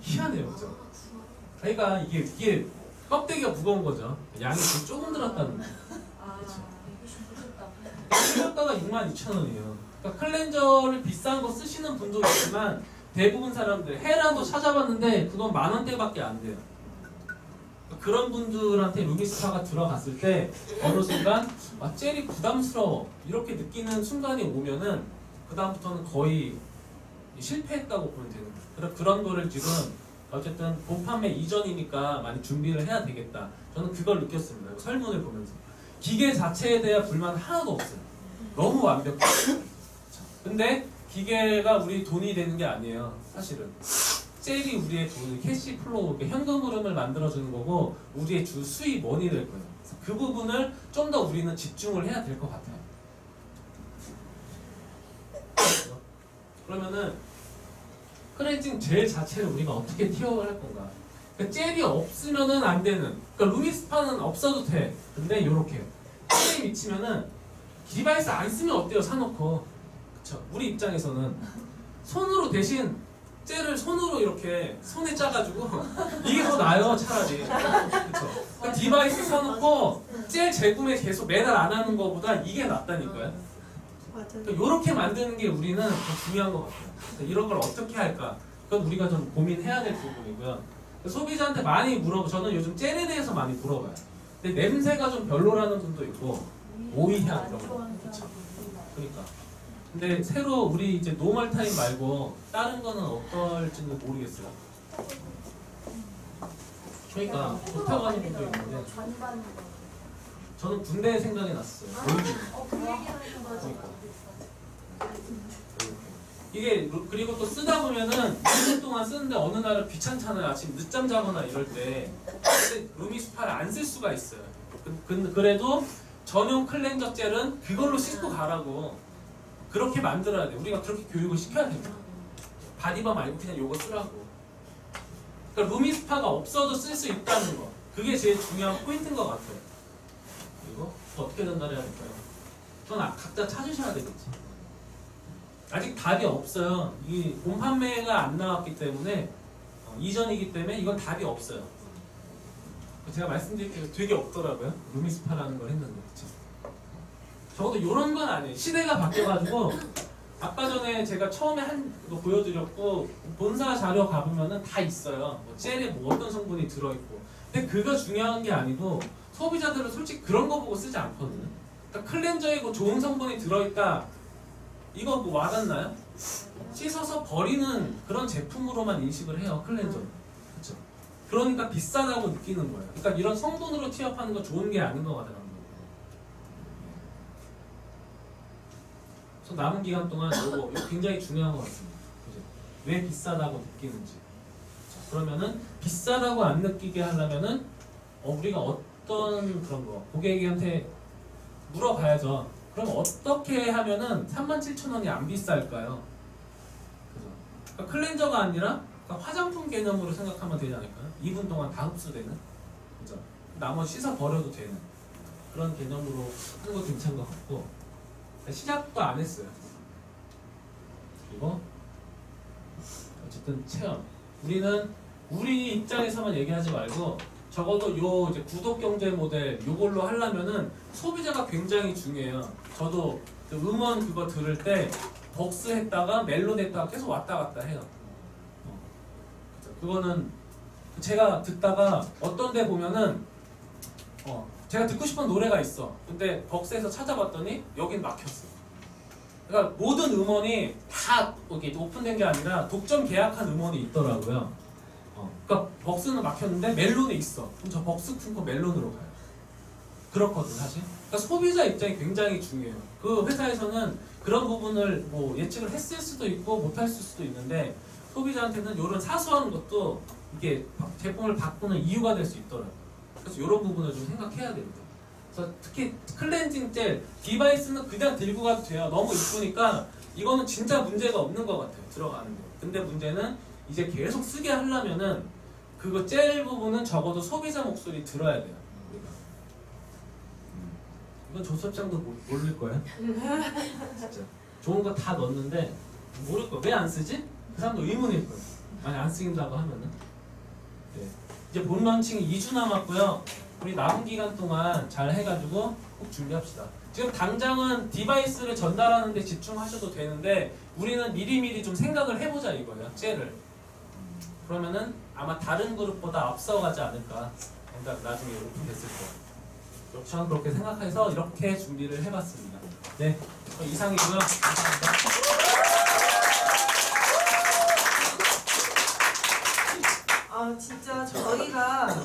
희한해요 그죠? 그러니까 이게 껍데기가 무거운 거죠. 양이 조금 들었다는 거죠. 가격가가 62,000원이에요. 그러니까 클렌저를 비싼 거 쓰시는 분도 있지만 대부분 사람들 헤라도 찾아봤는데 그건 10,000원대밖에 안 돼요. 그런 분들한테 루미스파가 들어갔을 때 어느 순간 젤이 부담스러워 이렇게 느끼는 순간이 오면은 그 다음부터는 거의 실패했다고 보면 되는 거예요. 그런 거를 지금 어쨌든 본판매 이전이니까 많이 준비를 해야 되겠다. 저는 그걸 느꼈습니다. 설문을 보면서 기계 자체에 대한 불만 하나도 없어요. 너무 완벽해요. 근데 기계가 우리 돈이 되는 게 아니에요. 사실은 젤이 우리의 돈, 캐시 플로우, 현금 흐름을 만들어주는 거고 우리의 주 수입원이 될 거예요. 그래서 그 부분을 좀 더 우리는 집중을 해야 될 것 같아요. 그러면은 클렌징 젤 자체를 우리가 어떻게 티업을 할 건가? 그러니까 젤이 없으면은 안 되는. 그러니까 루미스파는 없어도 돼. 근데 요렇게 젤이 미치면은 디바이스 안 쓰면 어때요? 사놓고. 그쵸? 우리 입장에서는 손으로 대신 젤을 손으로 이렇게 손에 짜가지고 이게 더 나아요 차라리. 그쵸? 그러니까 디바이스 사놓고 젤 재구매 계속 매달 안 하는 거보다 이게 낫다니까요. 그러니까 이렇게 만드는 게 우리는 더 중요한 것 같아요. 이런 걸 어떻게 할까? 그건 우리가 좀 고민해야 될 부분이고요. 소비자한테 많이 저는 요즘 젤에 대해서 많이 물어봐요. 근데 냄새가 좀 별로라는 분도 있고 오이향 이런 거. 그쵸? 그러니까. 근데 새로 우리 이제 노멀 타임 말고 다른 거는 어떨지는 모르겠어요. 그러니까 좋다고 하는 분도 있는데 저는 군대 생각이 났어요. 그러니까. 이게 그리고 또 쓰다 보면은 며칠 동안 쓰는데 어느 날은 귀찮잖아요. 아침 늦잠 자거나 이럴 때. 근데 루미스파를 안 쓸 수가 있어요. 그래도 전용 클렌저 젤은 그걸로 씻고 가라고 그렇게 만들어야 돼. 우리가 그렇게 교육을 시켜야 됩니다. 바디바 말고 그냥 요거 쓰라고. 그러니까 루미스파가 없어도 쓸 수 있다는 거. 그게 제일 중요한 포인트인 것 같아요. 그리고 어떻게 전달해야 될까요? 그건 각자 찾으셔야 되겠지. 아직 답이 없어요. 이 본판매가 안 나왔기 때문에 이전이기 때문에 이건 답이 없어요. 제가 말씀드릴게요. 되게 없더라고요. 루미스파라는 걸 했는데. 그쵸? 적어도 이런 건 아니에요. 시대가 바뀌어가지고 아까 전에 제가 처음에 한 거 보여드렸고 본사 자료 가보면은 다 있어요. 뭐 젤에 뭐 어떤 성분이 들어있고. 근데 그거 중요한 게 아니고 소비자들은 솔직히 그런 거 보고 쓰지 않거든요. 그러니까 클렌저에 뭐 좋은 성분이 들어있다. 이거 뭐 와닿나요? 씻어서 버리는 그런 제품으로만 인식을 해요. 클렌저. 그렇죠? 그러니까 비싸다고 느끼는 거예요. 그러니까 이런 성분으로 티업하는 거 좋은 게 아닌 것 같아요. 그래서 남은 기간 동안 이거 굉장히 중요한 것 같습니다. 그죠? 왜 비싸다고 느끼는지. 그러면은 비싸다고 안 느끼게 하려면은 우리가 어떤 그런 거 고객한테 물어봐야죠. 그럼 어떻게 하면은 37,000원이 안 비쌀까요? 그죠? 그러니까 클렌저가 아니라 그러니까 화장품 개념으로 생각하면 되지 않을까요? 2분 동안 다 흡수되는, 그죠? 나머지 씻어 버려도 되는 그런 개념으로 하는 것도 괜찮은 것 같고 시작도 안 했어요. 그리고 어쨌든 체험. 우리는 우리 입장에서만 얘기하지 말고 적어도 요 이제 구독 경제 모델 요걸로 하려면은 소비자가 굉장히 중요해요. 저도 음원 그거 들을 때 벅스 했다가 멜론 했다가 계속 왔다 갔다 해요. 그거는 제가 듣다가 어떤 데 보면은 제가 듣고 싶은 노래가 있어. 근데 벅스에서 찾아봤더니 여긴 막혔어. 그러니까 모든 음원이 다 이렇게 오픈된 게 아니라 독점 계약한 음원이 있더라고요. 그러니까 벅스는 막혔는데 멜론에 있어. 그럼 저 벅스 끊고 멜론으로 가요. 그렇거든 사실. 그러니까 소비자 입장이 굉장히 중요해요. 그 회사에서는 그런 부분을 뭐 예측을 했을 수도 있고 못했을 수도 있는데 소비자한테는 이런 사소한 것도 이게 제품을 바꾸는 이유가 될 수 있더라고요. 그래서 이런 부분을 좀 생각해야 됩니다. 그래서 특히 클렌징 젤 디바이스는 그냥 들고 가도 돼요. 너무 이쁘니까 이거는 진짜 문제가 없는 것 같아요. 들어가는데. 근데 문제는 이제 계속 쓰게 하려면은 그거 젤 부분은 적어도 소비자 목소리 들어야 돼요. 우리가. 이건 조섭장도 모를 거예요. 진짜 좋은 거 다 넣었는데 모를 거. 왜 안 쓰지? 그 사람도 의문일 거예요. 만약 안 쓰긴다고 하면은. 네. 이제 본 런칭이 2주 남았고요. 우리 남은 기간 동안 잘 해가지고 꼭 준비합시다. 지금 당장은 디바이스를 전달하는 데 집중하셔도 되는데 우리는 미리미리 좀 생각을 해보자 이거예요. 젤을. 그러면은 아마 다른 그룹보다 앞서가지 않을까. 그러니까 나중에 오픈됐을 거예요. 저는 그렇게 생각해서 이렇게 준비를 해봤습니다. 네, 이상이고요. 감사합니다. 진짜 저희가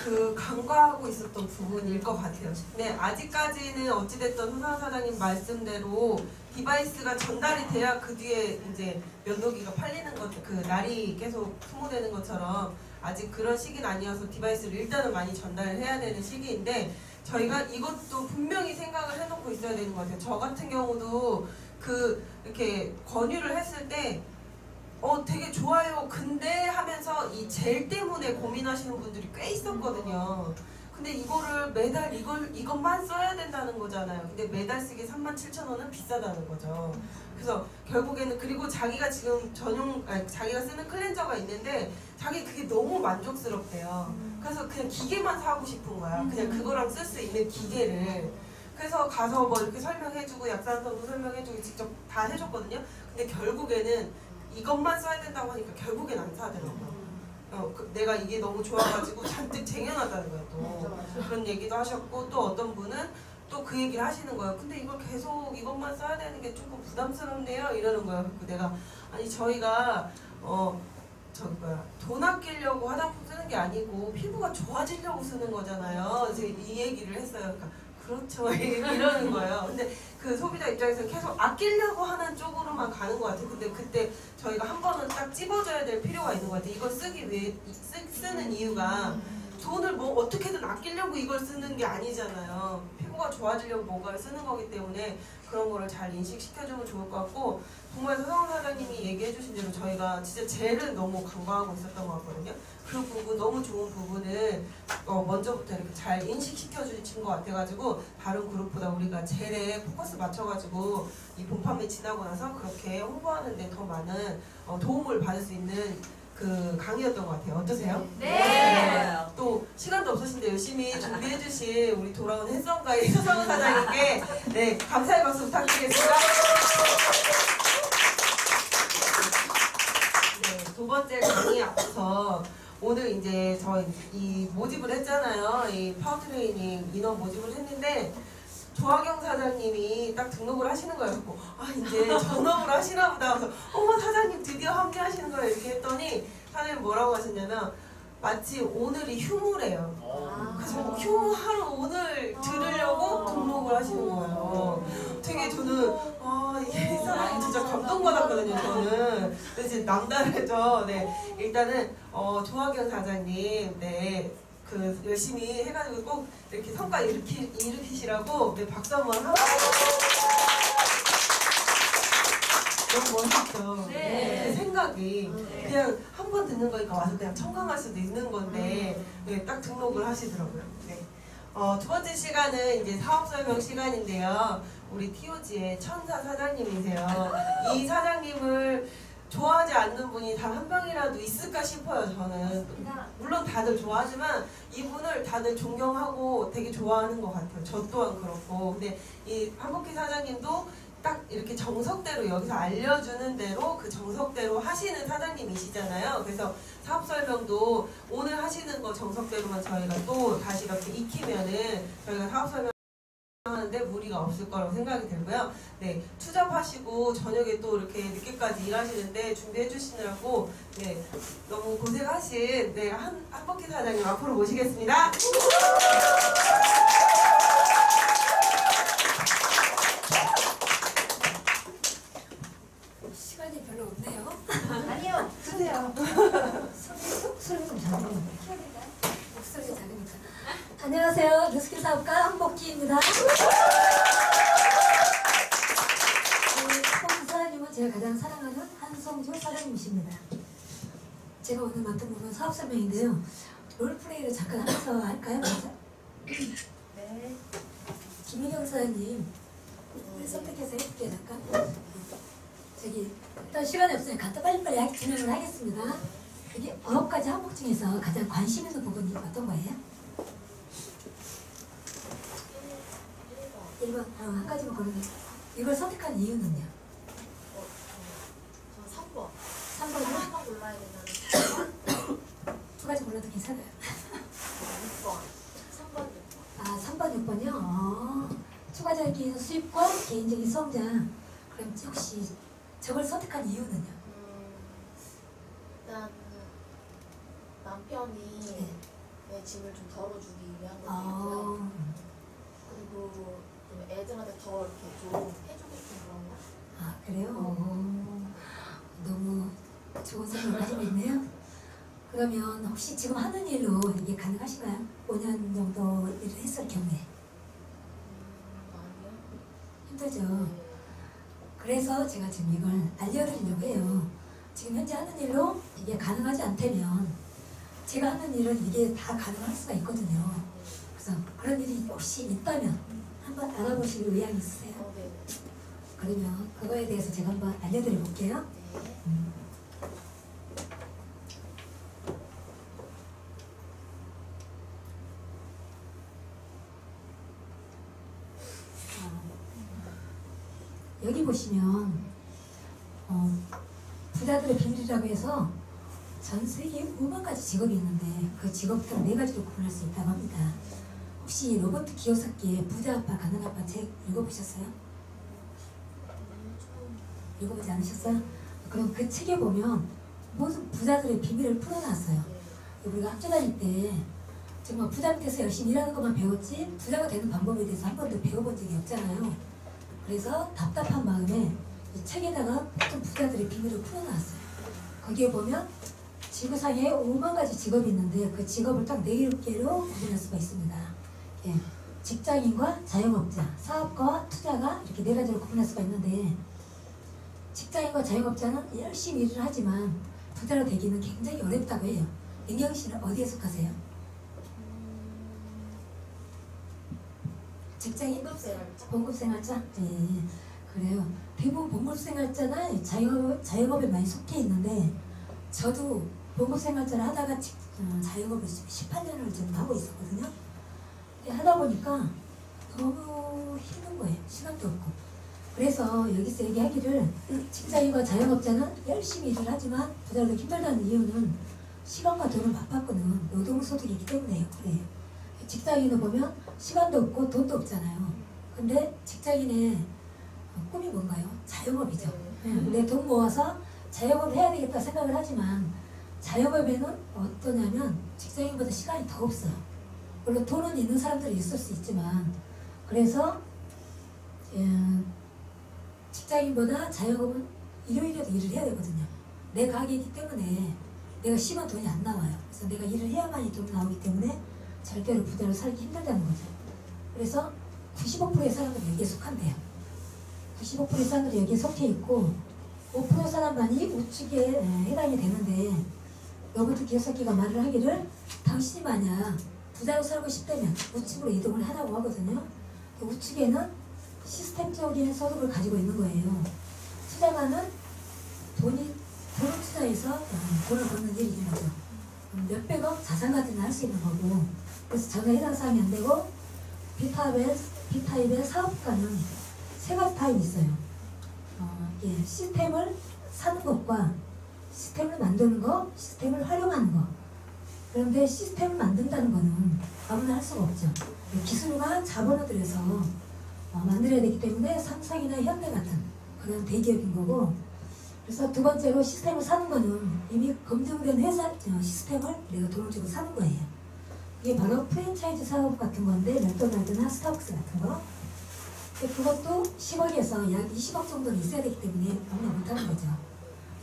그 간과하고 있었던 부분일 것 같아요. 근데 아직까지는 어찌됐든 서상 사장님 말씀대로 디바이스가 전달이 돼야 그 뒤에 이제 면도기가 팔리는 것, 그 날이 계속 소모되는 것처럼 아직 그런 시기는 아니어서 디바이스를 일단은 많이 전달을 해야 되는 시기인데 저희가 이것도 분명히 생각을 해놓고 있어야 되는 것 같아요. 저 같은 경우도 그 이렇게 권유를 했을 때 되게 좋아요. 근데 하면서 이 젤 때문에 고민하시는 분들이 꽤 있었거든요. 근데 이거를 매달 이것만 써야 된다는 거잖아요. 근데 매달 쓰기 37,000원은 비싸다는 거죠. 그래서 결국에는 그리고 자기가 지금 자기가 쓰는 클렌저가 있는데 자기 그게 너무 만족스럽대요. 그래서 그냥 기계만 사고 싶은 거야. 그냥 그거랑 쓸 수 있는 기계를. 그래서 가서 뭐 이렇게 설명해주고 약산성도 설명해주고 직접 다 해줬거든요. 근데 결국에는 이것만 써야 된다고 하니까 결국엔 안 사더라고요. 내가 이게 너무 좋아가지고 잔뜩 쟁여놨다는 거예요. 또 그런 얘기도 하셨고 또 어떤 분은 또 그 얘기를 하시는 거예요. 근데 이걸 계속 이것만 써야 되는 게 조금 부담스럽네요. 이러는 거예요. 그래서 내가 아니 저희가 돈 아끼려고 화장품 쓰는 게 아니고 피부가 좋아지려고 쓰는 거잖아요. 그래서 이 얘기를 했어요. 그러니까 그렇죠. 이러는 거예요. 근데 그 소비자 입장에서 계속 아끼려고 하는 쪽으로만 가는 것 같아요. 근데 그때 저희가 한 번은 딱 찝어줘야 될 필요가 있는 것 같아요. 이걸 쓰기 위해 쓰는 이유가 돈을 뭐 어떻게든 아끼려고 이걸 쓰는 게 아니잖아요. 피부가 좋아지려고 뭔가를 쓰는 거기 때문에 그런 거를 잘 인식시켜주면 좋을 것 같고 정말 서성 사장님이 얘기해 주신 대로 저희가 진짜 젤을 너무 간과하고 있었던 것 같거든요. 그 부분 너무 좋은 부분을 먼저부터 이렇게 잘 인식시켜 주신 것 같아가지고 다른 그룹보다 우리가 젤에 포커스 맞춰가지고 이 본판매 지나고 나서 그렇게 홍보하는 데 더 많은 도움을 받을 수 있는 그 강의였던 것 같아요. 어떠세요? 네. 또 시간도 없으신데 열심히 준비해주신 우리 돌아온 햇성가의 서성 사장님께 네 감사의 박수 부탁드리겠습니다. 네, 두 번째 강의 앞서 오늘 이제 이 모집을 했잖아요. 이 파워트레이닝 인원 모집을 했는데 조하경 사장님이 딱 등록을 하시는 거예요. 이제 전업을 하시나 보다. 그래서 어머 사장님 드디어 함께 하시는 거예요. 이렇게 했더니 사장님 뭐라고 하셨냐면 마치 오늘이 휴무래요. 그래서 휴무하러 오늘 들으려고 등록을 하시는 거예요. 되게 저는 이 사람이 진짜 감동받았거든요. 저는. 근데 이제 남다르죠. 네, 일단은 조하경 사장님 네. 그 열심히 해가지고 꼭 이렇게 성과 일으키시라고 네, 박수 한번 하고 너무 멋있죠. 네. 그 생각이 그냥 한 번 듣는 거니까 와서 그냥 청강할 수도 있는 건데 네, 딱 등록을 하시더라고요. 네. 두 번째 시간은 이제 사업 설명 시간인데요. 우리 TOG의 천사 사장님이세요. 이 사장님을 좋아하지 않는 분이 단 한 명이라도 있을까 싶어요. 저는 물론 다들 좋아하지만 이분을 다들 존경하고 되게 좋아하는 것 같아요. 저 또한 그렇고. 근데 이 한복희 사장님도 딱 이렇게 정석대로 여기서 알려주는 대로 그 정석대로 하시는 사장님이시잖아요. 그래서 사업 설명도 오늘 하시는 거 정석대로만 저희가 또 다시 이렇게 익히면은 저희가 사업 설명 하는데 무리가 없을 거라고 생각이 들고요. 네, 투잡하시고 저녁에 또 이렇게 늦게까지 일하시는데 준비해 주시느라고 네, 너무 고생하신 네, 한복희 사장님 앞으로 모시겠습니다. 시간이 별로 없네요. 아니요. 주세요. 소리 좀 작으니까. 목소리 작으니까. 안녕하세요. 루스킬 사업가 한복희입니다. 한복희 사장님은 제가 가장 사랑하는 한성주 사장님이십니다. 제가 오늘 맡은 부분은 사업 설명인데요. 롤플레이를 잠깐 하면서 할까요? 먼저? 네. 김희경 사장님 선택해서 해볼게요. 잠깐. 저기 일단 시간이 없으니까 간단 빨리빨리 진행을 하겠습니다. 여기 9가지 항목 중에서 가장 관심 있는 부분이 어떤 거예요? 1번 한 가지만 고르면 이걸 선택한 이유는요? 저 3번. 3번이요? 하나만 골라야 되면 2가지 골라도 괜찮아요. 6번. 3번, 6번. 아 3번, 6번이요? 추가적인 수입과 개인적인 성장. 그럼 혹시 저걸 선택한 이유는요? 일단 남편이 내 짐을 좀 덜어주기 위한 거고요. 그리고 좀 애들한테 더 이렇게 좀 해주고 싶은 그런 거. 아 그래요? 너무 좋은 생각을 가지고 있네요. 그러면 혹시 지금 하는 일로 이게 가능하신가요? 5년 정도 일을 했을 경우에. 아니요. 힘들죠? 그래서 제가 지금 이걸 알려드리려고 해요. 지금 현재 하는 일로 이게 가능하지 않다면 제가 하는 일은 이게 다 가능할 수가 있거든요. 그래서 그런 일이 혹시 있다면 한번 알아보실 의향이 있으세요? 네. 그러면 그거에 대해서 제가 한번 알려드려 볼게요. 여기 보시면 부자들의 비밀이라고 해서 전 세계에 5만 가지 직업이 있는데 그 직업들 4가지로 구분할 수 있다고 합니다. 혹시 로버트 키요사키의 부자 아빠 가난 아빠 책 읽어보셨어요? 읽어보지 않으셨어요? 그럼 그 책에 보면 모든 부자들의 비밀을 풀어놨어요. 우리가 학교 다닐 때 정말 부자 밑에서 열심히 일하는 것만 배웠지 부자가 되는 방법에 대해서 한 번도 배워본 적이 없잖아요. 그래서 답답한 마음에 이 책에다가 모든 부자들의 비밀을 풀어놨어요. 거기에 보면 지구상에 5만 가지 직업이 있는데 그 직업을 딱 4개로 구분할 수가 있습니다. 예, 직장인과 자영업자, 사업가와 투자가 이렇게 4가지로 구분할 수가 있는데 직장인과 자영업자는 열심히 일을 하지만 부자로 되기는 굉장히 어렵다고 해요. 민경 씨는 어디에 속하세요? 직장인? 봉급생활자? 예, 그래요. 대부분 봉급생활자나 자영업에 많이 속해 있는데 저도 봉급생활자를 하다가 자영업을 18년을 지금 하고 있었거든요. 하다 보니까 너무 힘든 거예요. 시간도 없고. 그래서 여기서 얘기하기를 직장인과 자영업자는 열심히 일을 하지만 부자로 힘들다는 이유는 시간과 돈을 맞바꾸는 노동소득이기 때문에요. 그래요. 직장인을 보면 시간도 없고 돈도 없잖아요. 근데 직장인의 꿈이 뭔가요? 자영업이죠. 내 돈 모아서 자영업을 해야 되겠다 생각을 하지만 자영업에는 어떠냐면 직장인보다 시간이 더 없어요. 물론 돈은 있는 사람들이 있을 수 있지만 그래서 직장인보다 자영업은 일요일에도 일을 해야 되거든요. 내 가게이기 때문에 내가 쉬면 돈이 안 나와요. 그래서 내가 일을 해야만이 돈이 나오기 때문에 절대로 부자로 살기 힘들다는 거죠. 그래서 95%의 사람들이 여기에 속한대요. 95%의 사람들이 여기에 속해 있고 5% 사람만이 우측에 해당이 되는데 로버트 키요사키가 말을 하기를 당신이 만약 부자로 살고 싶다면 우측으로 이동을 하라고 하거든요. 우측에는 시스템적인 소득을 가지고 있는 거예요. 투자가는 돈이 돈을 투자해서 돈을 버는 일인 거죠. 몇백억 자산 같은 거 할 수 있는 거고. 그래서 전혀 해당 사항이 안 되고, B타입의 사업가는 세 가지 타입이 있어요. 시스템을 사는 것과 시스템을 만드는 거, 시스템을 활용하는 거. 그런데 시스템을 만든다는 거는 아무나 할 수가 없죠. 기술과 자본을 들여서 만들어야 되기 때문에 삼성이나 현대 같은 그런 대기업인 거고, 그래서 두 번째로 시스템을 사는 거는 이미 검증된 회사 시스템을 내가 돈을 주고 사는 거예요. 이게 바로 프랜차이즈 사업 같은 건데, 맥도날드나 스타벅스 같은 거. 그것도 10억에서 약 20억 정도는 있어야 되기 때문에 아무나 못하는 거죠.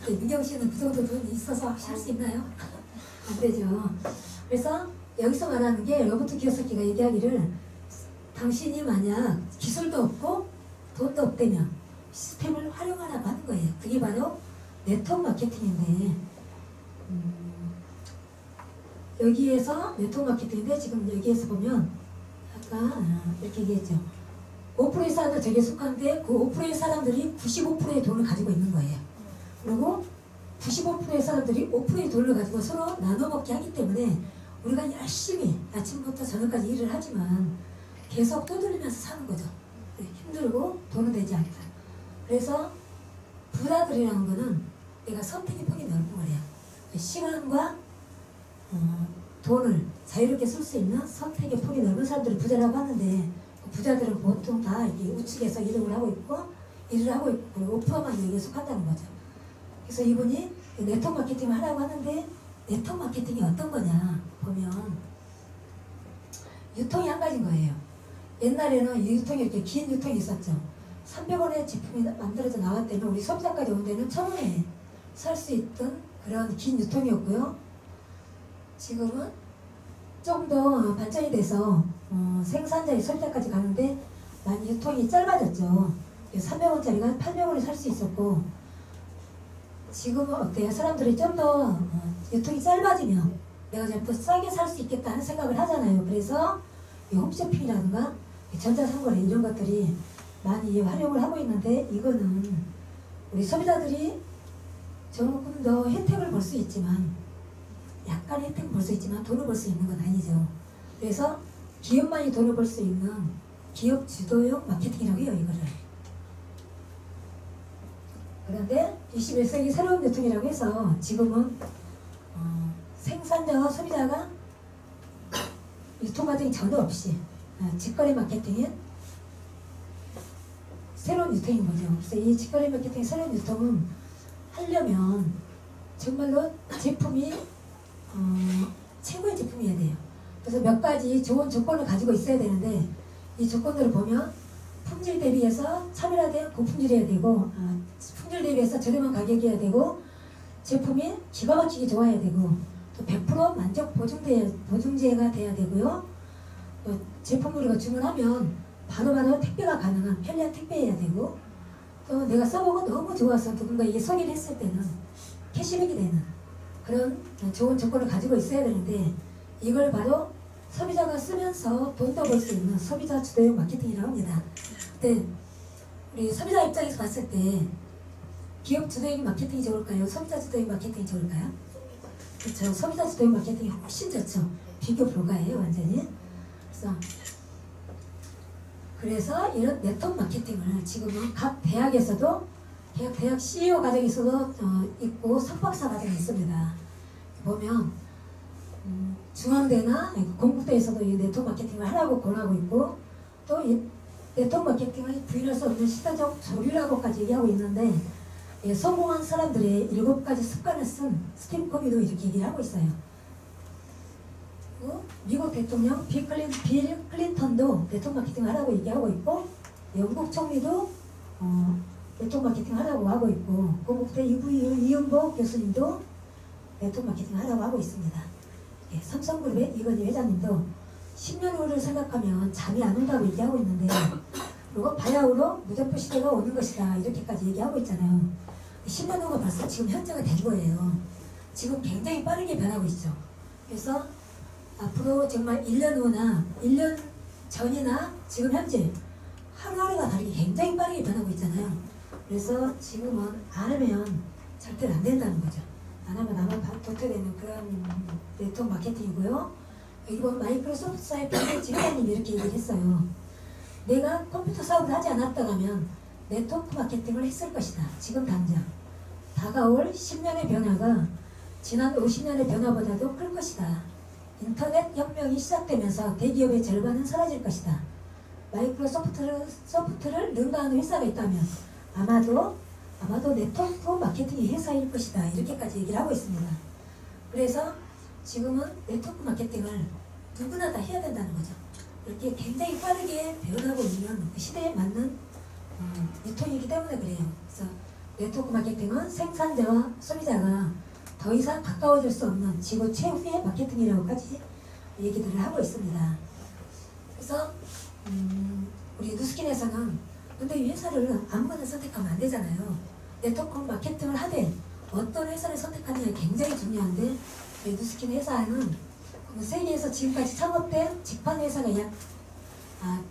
민경 씨는 그 정도 돈이 있어서 할 수 있나요? 안 되죠. 그래서 여기서 말하는 게 로버트 키오사키가 얘기하기를, 당신이 만약 기술도 없고 돈도 없다면 시스템을 활용하라고 하는 거예요. 그게 바로 네트워크 마케팅인데, 여기에서 네트워크 마케팅인데, 지금 여기에서 보면 아까 이렇게 얘기했죠. 5%의 사람들 저기에 속하는데 그 5%의 사람들이 95%의 돈을 가지고 있는 거예요. 그리고 95%의 사람들이 5%의 돈을 가지고 서로 나눠 먹게 하기 때문에 우리가 열심히 아침부터 저녁까지 일을 하지만 계속 떠들면서 사는 거죠. 힘들고 돈은 되지 않다. 그래서 부자들이라는 거는 내가 선택의 폭이 넓은 거래요. 시간과 돈을 자유롭게 쓸 수 있는 선택의 폭이 넓은 사람들을 부자라고 하는데, 부자들은 보통 다 이렇게 우측에서 일을 하고 있고, 그리고 5%만 여기에 속한다는 거죠. 그래서 이분이 네트워크 마케팅을 하라고 하는데, 네트워크 마케팅이 어떤 거냐 보면 유통이 한 가지인 거예요. 옛날에는 유통이 이렇게 긴 유통이 있었죠. 300원의 제품이 만들어져 나왔다면 우리 소비자까지 온 데는 1000원에 살 수 있던 그런 긴 유통이었고요. 지금은 좀 더 발전이 돼서 생산자의 소비자까지 가는데 많이 유통이 짧아졌죠. 300원짜리가 800원에 살 수 있었고, 지금은 어때요? 사람들이 좀 더 유통이 짧아지면 내가 좀 더 싸게 살 수 있겠다 하는 생각을 하잖아요. 그래서 이 홈쇼핑이라든가 전자상거래 이런 것들이 많이 활용을 하고 있는데, 이거는 우리 소비자들이 조금 더 혜택을 볼 수 있지만, 약간 혜택을 볼 수 있지만 돈을 벌 수 있는 건 아니죠. 그래서 기업만이 돈을 벌 수 있는 기업 주도형 마케팅이라고 해요, 이거를. 그런데 21세기 새로운 유통이라고 해서 지금은 생산자와 소비자가 유통 과정이 전혀 없이 직거래 마케팅인 새로운 유통인 거죠. 그래서 이 직거래 마케팅의 새로운 유통은 하려면 정말로 제품이 최고의 제품이어야 돼요. 그래서 몇 가지 좋은 조건을 가지고 있어야 되는데, 이 조건들을 보면 품질 대비해서 차별화된 고품질이어야 되고, 품질 대비해서 저렴한 가격이어야 되고, 제품이 기가 막히게 좋아야 되고, 또 100% 만족 보증제가 돼야 되고요. 또 제품을 우리가 주문하면 바로바로 택배가 가능한 편리한 택배여야 되고, 또 내가 써보고 너무 좋아서 누군가에게 소개를 했을 때는 캐시백이 되는 그런 좋은 조건을 가지고 있어야 되는데, 이걸 바로 소비자가 쓰면서 돈도 벌 수 있는 소비자 주도형 마케팅이라고 합니다. 근데 우리 소비자 입장에서 봤을 때 기업 주도형 마케팅이 좋을까요? 소비자 주도형 마케팅이 좋을까요? 그렇죠. 소비자 주도형 마케팅이 훨씬 좋죠. 비교 불가해요, 완전히. 그래서 이런 네트워크 마케팅을 지금은 각 대학에서도 대학 CEO 과정에서도 있고 석박사 과정이 있습니다. 보면 중앙대나 공국대에서도 이 네트워크 마케팅을 하라고 권하고 있고, 또 이 네트워크 마케팅을 부인할 수 없는 시대적 조류라고까지 얘기하고 있는데, 성공한 사람들의 7가지 습관을 쓴 스티브 코비도 이렇게 얘기를 하고 있어요. 그리고 미국 대통령 빌 클린턴도 네트워크 마케팅을 하라고 얘기하고 있고, 영국 총리도 네트워크 마케팅 하라고 하고 있고, 공국대 이은복 교수님도 네트워크 마케팅 하라고 하고 있습니다. 삼성그룹의 이건희 회장님도 10년 후를 생각하면 잠이 안 온다고 얘기하고 있는데, 그리고 바야흐로 무적표 시대가 오는 것이다 이렇게까지 얘기하고 있잖아요. 10년 후가 벌써 지금 현재가 된 거예요. 지금 굉장히 빠르게 변하고 있죠. 그래서 앞으로 정말 1년 후나 1년 전이나 지금 현재 하루하루가 다르게 굉장히 빠르게 변하고 있잖아요. 그래서 지금은 안 하면 절대로 안 된다는 거죠. 안 하면 아마 도태되는 그런 네트워크 마케팅이고요. 여기 보면 마이크로소프트사의 빌 지회장님이 이렇게 얘기를 했어요. 내가 컴퓨터 사업을 하지 않았다면 네트워크 마케팅을 했을 것이다. 지금 당장. 다가올 10년의 변화가 지난 50년의 변화보다도 클 것이다. 인터넷 혁명이 시작되면서 대기업의 절반은 사라질 것이다. 마이크로소프트를 능가하는 회사가 있다면 아마도 네트워크 마케팅의 회사일 것이다. 이렇게까지 얘기를 하고 있습니다. 그래서 지금은 네트워크 마케팅을 누구나 다 해야 된다는 거죠. 이렇게 굉장히 빠르게 변하고 있는 그 시대에 맞는 유통이기 때문에 그래요. 그래서 네트워크 마케팅은 생산자와 소비자가 더 이상 가까워질 수 없는 지구 최후의 마케팅이라고까지 얘기들을 하고 있습니다. 그래서 우리 누스킨에서는 근데 이 회사를 아무거나 선택하면 안 되잖아요. 네트워크 마케팅을 하되 어떤 회사를 선택하느냐 굉장히 중요한데 저희 누스킨 회사는 세계에서 지금까지 창업된 직판 회사가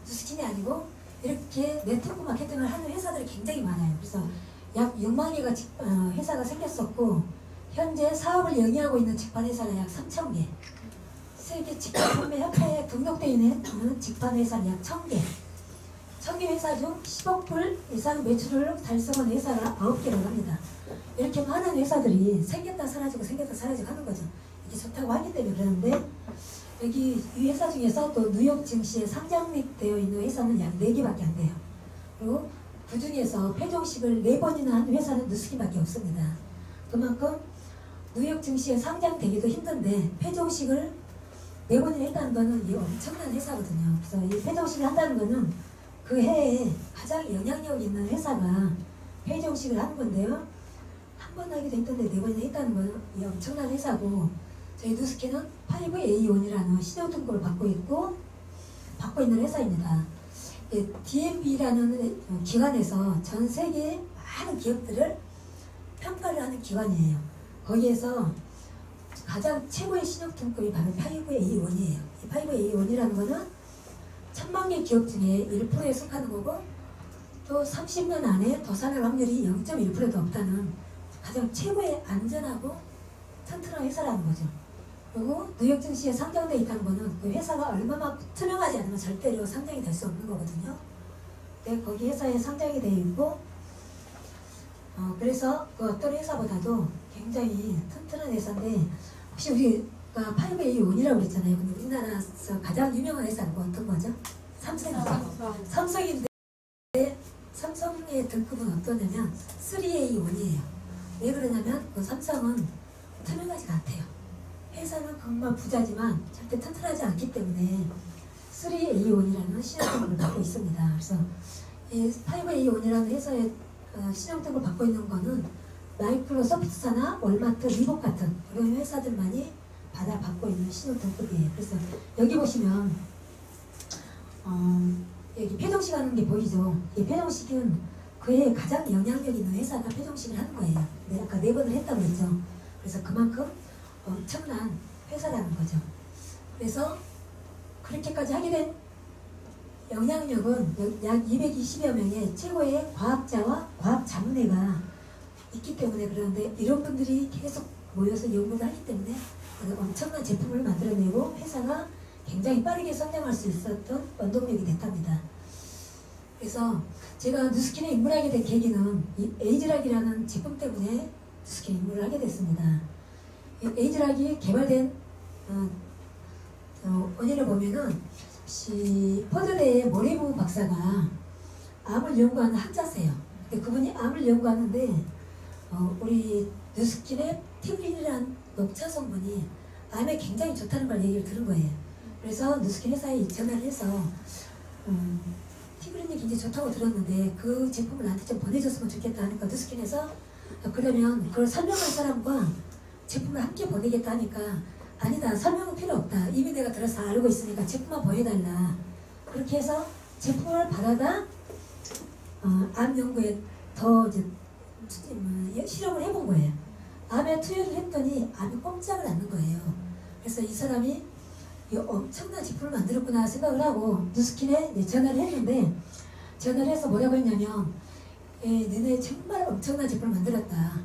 누스킨이 아니고 이렇게 네트워크 마케팅을 하는 회사들이 굉장히 많아요. 그래서 약 6만 개가 회사가 생겼었고 현재 사업을 영위하고 있는 직판 회사가 약 3,000개. 세계 직판 판매 협회에 등록되어 있는 직판 회사는 약 1,000개. 1,000개 회사 중 10억 불 이상 매출을 달성한 회사가 9개라고 합니다. 이렇게 많은 회사들이 생겼다 사라지고 생겼다 사라지고 하는 거죠. 이게 좋다고 하기 때문에 그러는데 여기 이 회사 중에서 또 뉴욕 증시에 상장되어 있는 회사는 약 4개밖에 안 돼요. 그리고 그 중에서 폐종식을 4번이나 한 회사는 누스킨밖에 없습니다. 그만큼 뉴욕 증시에 상장되기도 힘든데 폐종식을 4번이나 했다는 거는 이 엄청난 회사거든요. 그래서 이 폐종식을 한다는 거는 그 해에 가장 영향력 있는 회사가 폐종식을 하는 건데요. 한 번 하기도 했던데 4번이나 했다는 거는 이 엄청난 회사고 저희 누스킨은 5A1이라는 신용등급을 받고 있는 회사입니다. DMB라는 기관에서 전 세계의 많은 기업들을 평가를 하는 기관이에요. 거기에서 가장 최고의 신용등급이 바로 5A1이에요. 이 5A1이라는 거는 1000만 개 기업 중에 1%에 속하는 거고 또 30년 안에 더 살아날 확률이 0.1%도 없다는 가장 최고의 안전하고 튼튼한 회사라는 거죠. 그리고 뉴욕 증시에 상장되어 있다는 거는 그 회사가 얼마나 투명하지 않으면 절대로 상장이 될 수 없는 거거든요. 근데 거기 회사에 상장이 되어 있고 그래서 그 어떤 회사보다도 굉장히 튼튼한 회사인데 혹시 우리가 5A1이라고 그랬잖아요. 근데 우리나라에서 가장 유명한 회사는 뭐 어떤 거죠? 삼성이죠. 삼성인데 삼성의 등급은 어떠냐면 3A1이에요. 왜 그러냐면 그 삼성은 투명하지가 않대요. 회사는 정말 부자지만 절대 튼튼하지 않기 때문에 3A1이라는 신용등급을 받고 있습니다. 그래서 이 5A1이라는 회사의 신용등급을 받고 있는 거는 마이크로소프트사나 월마트, 리복 같은 그런 회사들만이 받고 있는 신용등급이에요. 그래서 여기 보시면 여기 폐종식 하는 게 보이죠? 이 폐종식은 그에 가장 영향력 있는 회사가 폐종식을 하는 거예요. 네, 아까 4번을 했다고 했죠. 그래서 그만큼 엄청난 회사라는 거죠. 그래서 그렇게까지 하게 된 영향력은 약 220여 명의 최고의 과학자와 과학 자문회가 있기 때문에 그런데 이런 분들이 계속 모여서 연구를 하기 때문에 엄청난 제품을 만들어내고 회사가 굉장히 빠르게 성장할 수 있었던 원동력이 됐답니다. 그래서 제가 누스킨에 입문하게 된 계기는 이 에이즈락이라는 제품 때문에 누스킨에 입문을 하게 됐습니다. 이 에이즈락이 개발된 원인을 보면은 퍼드대의 모레브 박사가 암을 연구하는 학자세요. 근데 그분이 암을 연구하는데 우리 누스킨의 티브린이라는 녹차 성분이 암에 굉장히 좋다는 걸 얘기를 들은 거예요. 그래서 누스킨 회사에 전화를 해서 티브린이 굉장히 좋다고 들었는데 그 제품을 나한테 좀 보내줬으면 좋겠다 하니까 누스킨에서 그러면 그걸 설명할 사람과 제품을 함께 보내겠다 하니까 아니다, 설명은 필요 없다, 이미 내가 들어서 알고 있으니까 제품만 보내달라. 그렇게 해서 제품을 받아다 암 연구에 더 이제 실험을 해본 거예요. 암에 투여를 했더니 암이 꼼짝을 않는 거예요. 그래서 이 사람이 이 엄청난 제품을 만들었구나 생각을 하고 누스킨에 전화를 했는데, 전화를 해서 뭐라고 했냐면 너네 정말 엄청난 제품을 만들었다.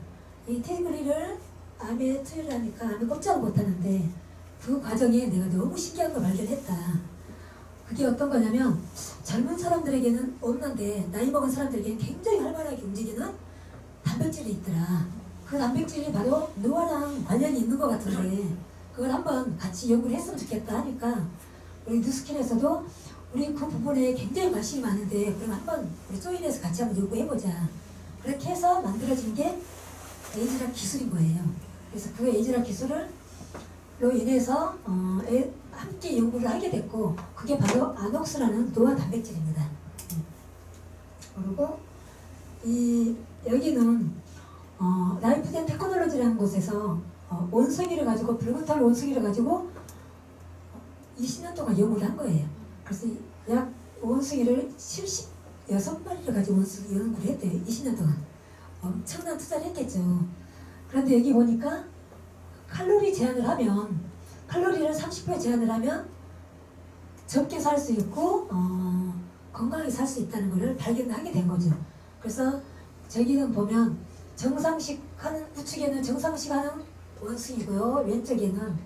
이 테이블리를 암에 투여를 하니까 암에 꼼짝을 못하는데 그 과정에 내가 너무 신기한 걸 발견했다. 그게 어떤 거냐면 젊은 사람들에게는 없는데 나이 먹은 사람들에게는 굉장히 활발하게 움직이는 단백질이 있더라. 그 단백질이 바로 노화랑 관련이 있는 것 같은데 그걸 한번 같이 연구를 했으면 좋겠다 하니까 우리 뉴스킨에서도 우리 그 부분에 굉장히 관심이 많은데 그럼 한번 우리 조인해서 같이 한번 연구해보자. 그렇게 해서 만들어진 게 에이즈락 기술인 거예요. 그래서 그 에이즈락 기술로 인해서 함께 연구를 하게 됐고 그게 바로 아녹스라는 노화 단백질입니다. 그리고 여기는 라이프젠 테크놀로지라는 곳에서 원숭이를 가지고 붉은털 원숭이를 가지고 20년 동안 연구를 한 거예요. 그래서 약 원숭이를 76마리를 가지고 원숭이 연구를 했대요. 20년 동안. 엄청난 투자를 했겠죠. 그런데 여기 보니까 칼로리 제한을 하면 칼로리를 30% 제한을 하면 적게 살 수 있고 건강하게 살 수 있다는 것을 발견하게 된 거죠. 그래서 저기는 보면 정상식 하는 우측에는 정상식 하는 원숭이고요. 왼쪽에는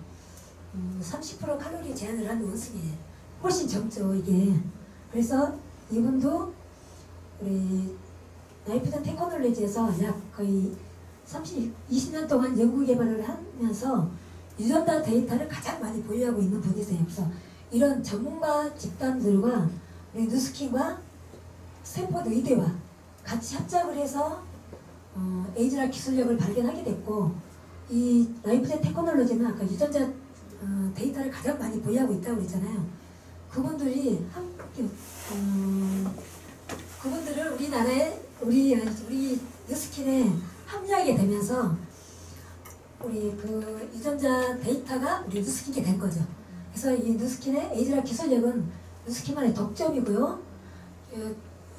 30% 칼로리 제한을 한 원숭이에요. 훨씬 적죠 이게. 그래서 이분도 우리 라이프젠 테크놀로지에서 약 거의 20년 동안 연구 개발을 하면서 유전자 데이터를 가장 많이 보유하고 있는 분이세요. 그래서 이런 전문가 집단들과 우리 누스킨과 스탠포드 의대와 같이 합작을 해서 에이즈락 기술력을 발견하게 됐고 이 라이프젠 테크놀로지는 아까 유전자 데이터를 가장 많이 보유하고 있다고 그랬잖아요. 그분들이 그분들을 우리나라에 우리 뉴스킨에 합류하게 되면서 우리 그 유전자 데이터가 우리 뉴스킨게 된 거죠. 그래서 이 뉴스킨의 에이즈락 기술력은 뉴스킨만의 독점이고요.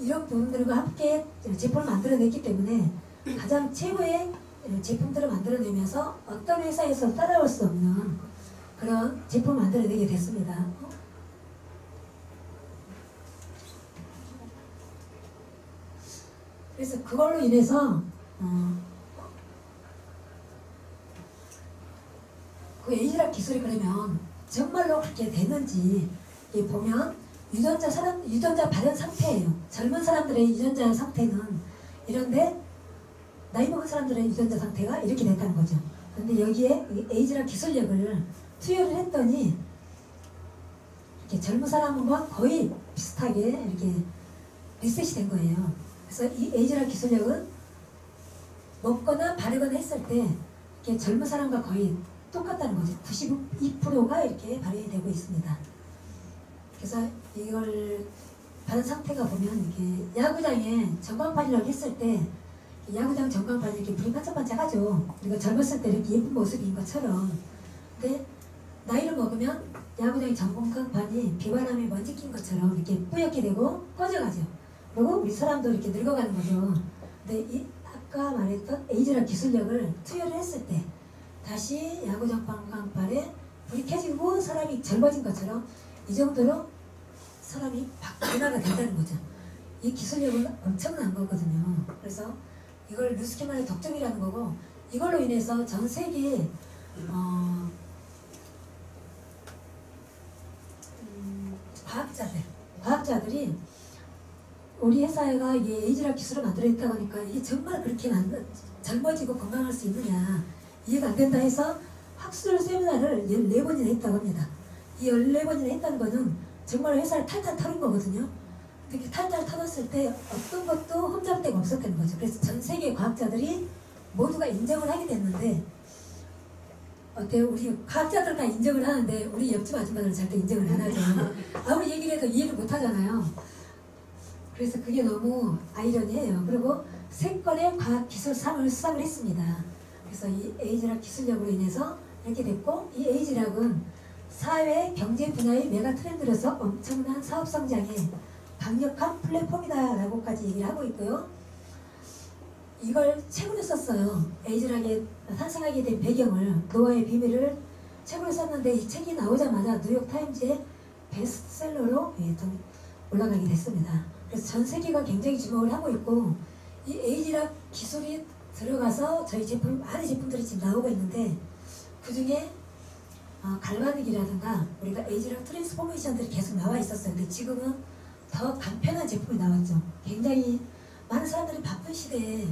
이런 부분들과 함께 제품을 만들어냈기 때문에 가장 최고의 제품들을 만들어내면서 어떤 회사에서 따라올 수 없는 그런 제품을 만들어내게 됐습니다. 그래서 그걸로 인해서 그 에이즈락 기술이 그러면 정말로 그렇게 되는지 보면 유전자 발현 상태예요. 젊은 사람들의 유전자 상태는 이런데 나이 먹은 사람들의 유전자 상태가 이렇게 됐다는 거죠. 그런데 여기에 에이즈락 기술력을 투여를 했더니 이렇게 젊은 사람과 거의 비슷하게 이렇게 리셋이 된 거예요. 그래서 이 에이즈락 기술력은 먹거나 바르거나 했을 때 이렇게 젊은 사람과 거의 똑같다는 거죠. 92%가 이렇게 발현이 되고 있습니다. 그래서 이걸 받은 상태가 보면 이렇게 야구장에 전광판이라고 했을 때 야구장 전광판이 이렇게 불이 반짝반짝하죠. 우리가 젊었을 때 이렇게 예쁜 모습인 것처럼. 근데 나이를 먹으면 야구장의 전광판이 비바람에 먼지 낀 것처럼 이렇게 뿌옇게 되고 꺼져가죠. 그리고 우리 사람도 이렇게 늙어가는 거죠. 근데 이 아까 말했던 에이즈락 기술력을 투여를 했을 때 다시 야구장 전광판에 불이 켜지고 사람이 젊어진 것처럼 이 정도로 사람이 변화가 된다는 거죠. 이 기술력은 엄청난 거거든요. 그래서 이걸 뉴스킨만의 독점이라는 거고 이걸로 인해서 전 세계 과학자들이 우리 회사가 이 에이즈락 기술을 만들어냈다고 하니까 이게 정말 그렇게 젊어지고 건강할 수 있느냐 이해가 안 된다 해서 학술 세미나를 14번이나 했다고 합니다. 이 14번이나 했다는 거는 정말 회사를 탈탈 털은 거거든요. 이렇게 탈탈 털었을 때 어떤 것도 흠잡을 데가 없었다는 거죠. 그래서 전 세계 과학자들이 모두가 인정을 하게 됐는데 어때요? 우리 과학자들만 인정을 하는데 우리 옆집 아줌마들은 절대 인정을 안 하죠. 아무리 얘기를 해도 이해를 못 하잖아요. 그래서 그게 너무 아이러니해요. 그리고 3건의 과학기술상을 수상을 했습니다. 그래서 이 에이즈락 기술력으로 인해서 이렇게 됐고 이 에이즈락은 사회, 경제 분야의 메가 트렌드로서 엄청난 사업 성장에 강력한 플랫폼이다라고까지 얘기를 하고 있고요. 이걸 책으로 썼어요. 에이즈락에 탄생하게 된 배경을 노화의 비밀을 책으로 썼는데 이 책이 나오자마자 뉴욕타임즈의 베스트셀러로 올라가게 됐습니다. 그래서 전 세계가 굉장히 주목을 하고 있고 이 에이즈락 기술이 들어가서 저희 제품 많은 제품들이 지금 나오고 있는데 그 중에 갈바닉이라든가 우리가 에이지랑 트랜스포메이션들이 계속 나와 있었어요. 근데 지금은 더 간편한 제품이 나왔죠. 굉장히 많은 사람들이 바쁜 시대에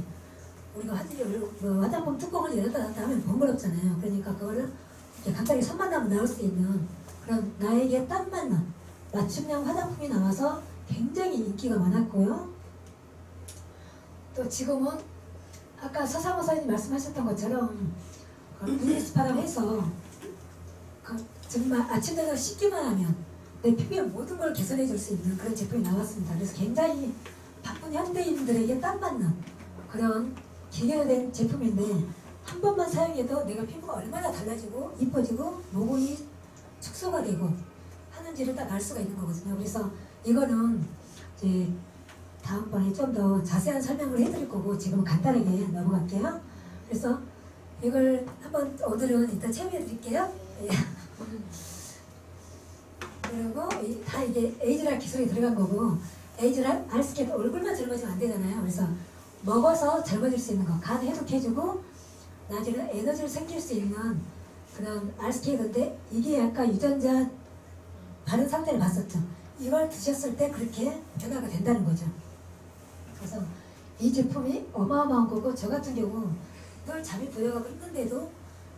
우리가 화장품 뚜껑을 열었다 닫았다 하면 번거롭잖아요. 그러니까 그거를 이렇게 갑자기 손만 나면 나올 수 있는 그런 나에게 딱 맞는 맞춤형 화장품이 나와서 굉장히 인기가 많았고요. 또 지금은 아까 서상호 선생님 말씀하셨던 것처럼 루미스파라고 해서 정말 아침 저녁 씻기만 하면 내 피부의 모든 걸 개선해 줄 수 있는 그런 제품이 나왔습니다. 그래서 굉장히 바쁜 현대인들에게 딱 맞는 그런 기계화된 제품인데 한 번만 사용해도 내가 피부가 얼마나 달라지고 이뻐지고 모공이 축소가 되고 하는지를 딱 알 수가 있는 거거든요. 그래서 이거는 이제 다음번에 좀 더 자세한 설명을 해드릴 거고 지금 간단하게 넘어갈게요. 그래서 이걸 한번 오늘은 일단 체험해 드릴게요. 예. 그리고 다 이게 에이즈락 기술이 들어간 거고 에이즈락 알스케도 얼굴만 젊어지면 안 되잖아요. 그래서 먹어서 젊어질 수 있는 거, 간 해독해주고 나중에 에너지를 생길 수 있는 그런 알스케이드인데 이게 아까 유전자 바른 상태를 봤었죠. 이걸 드셨을 때 그렇게 변화가 된다는 거죠. 그래서 이 제품이 어마어마한 거고 저 같은 경우 늘 잠이 부여가고 있는데도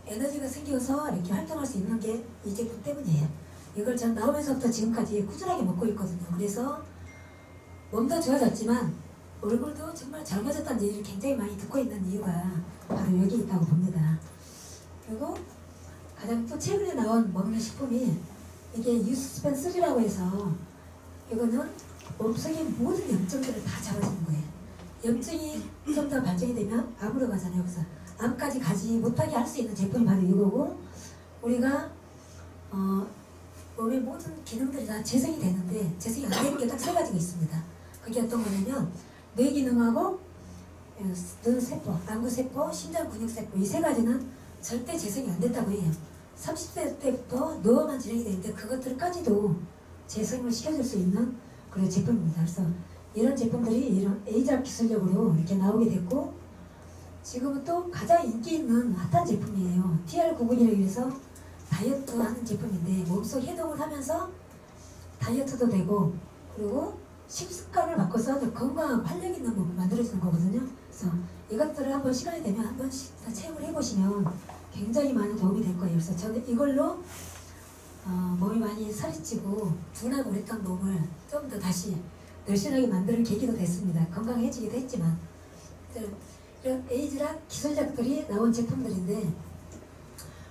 에너지가 생겨서 이렇게 활동할 수 있는 게 이 제품 때문이에요. 이걸 전 나오면서부터 지금까지 꾸준하게 먹고 있거든요. 그래서 몸도 좋아졌지만 얼굴도 정말 젊어졌다는 얘기를 굉장히 많이 듣고 있는 이유가 바로 여기 있다고 봅니다. 그리고 가장 또 최근에 나온 먹는 식품이 이게 유스펜 3라고 해서 이거는 몸속의 모든 염증들을 다 잡아주는 거예요. 염증이 좀 더 발전이 되면 암으로 가잖아요. 그래서 암까지 가지 못하게 할 수 있는 제품이 바로 이거고 우리가 몸의 모든 기능들이 다 재생이 되는데 재생이 안 되는 게 딱 세 가지가 있습니다. 그게 어떤 거냐면 뇌 기능하고 눈세포, 안구세포, 심장 근육세포 이 세 가지는 절대 재생이 안 된다고 해요. 30대 때부터 노화만 진행이 되는데 그것들까지도 재생을 시켜줄 수 있는 그런 제품입니다. 그래서 이런 제품들이 이런 에이즈락 기술력으로 이렇게 나오게 됐고 지금은 또 가장 인기 있는 핫한 제품이에요. TR99이라고 해서 다이어트 하는 제품인데 몸속 해독을 하면서 다이어트도 되고 그리고 식습관을 바꿔서 건강한 활력 있는 몸을 만들어주는 거거든요. 그래서 이것들을 한번 시간이 되면 한 번씩 다 체험을 해보시면 굉장히 많은 도움이 될 거예요. 그래서 저는 이걸로 몸이 많이 살이 찌고 둔하고 그랬던 몸을 좀 더 다시 늘씬하게 만드는 계기도 됐습니다. 건강해지기도 했지만 이런 에이즈락 기술작들이 나온 제품들인데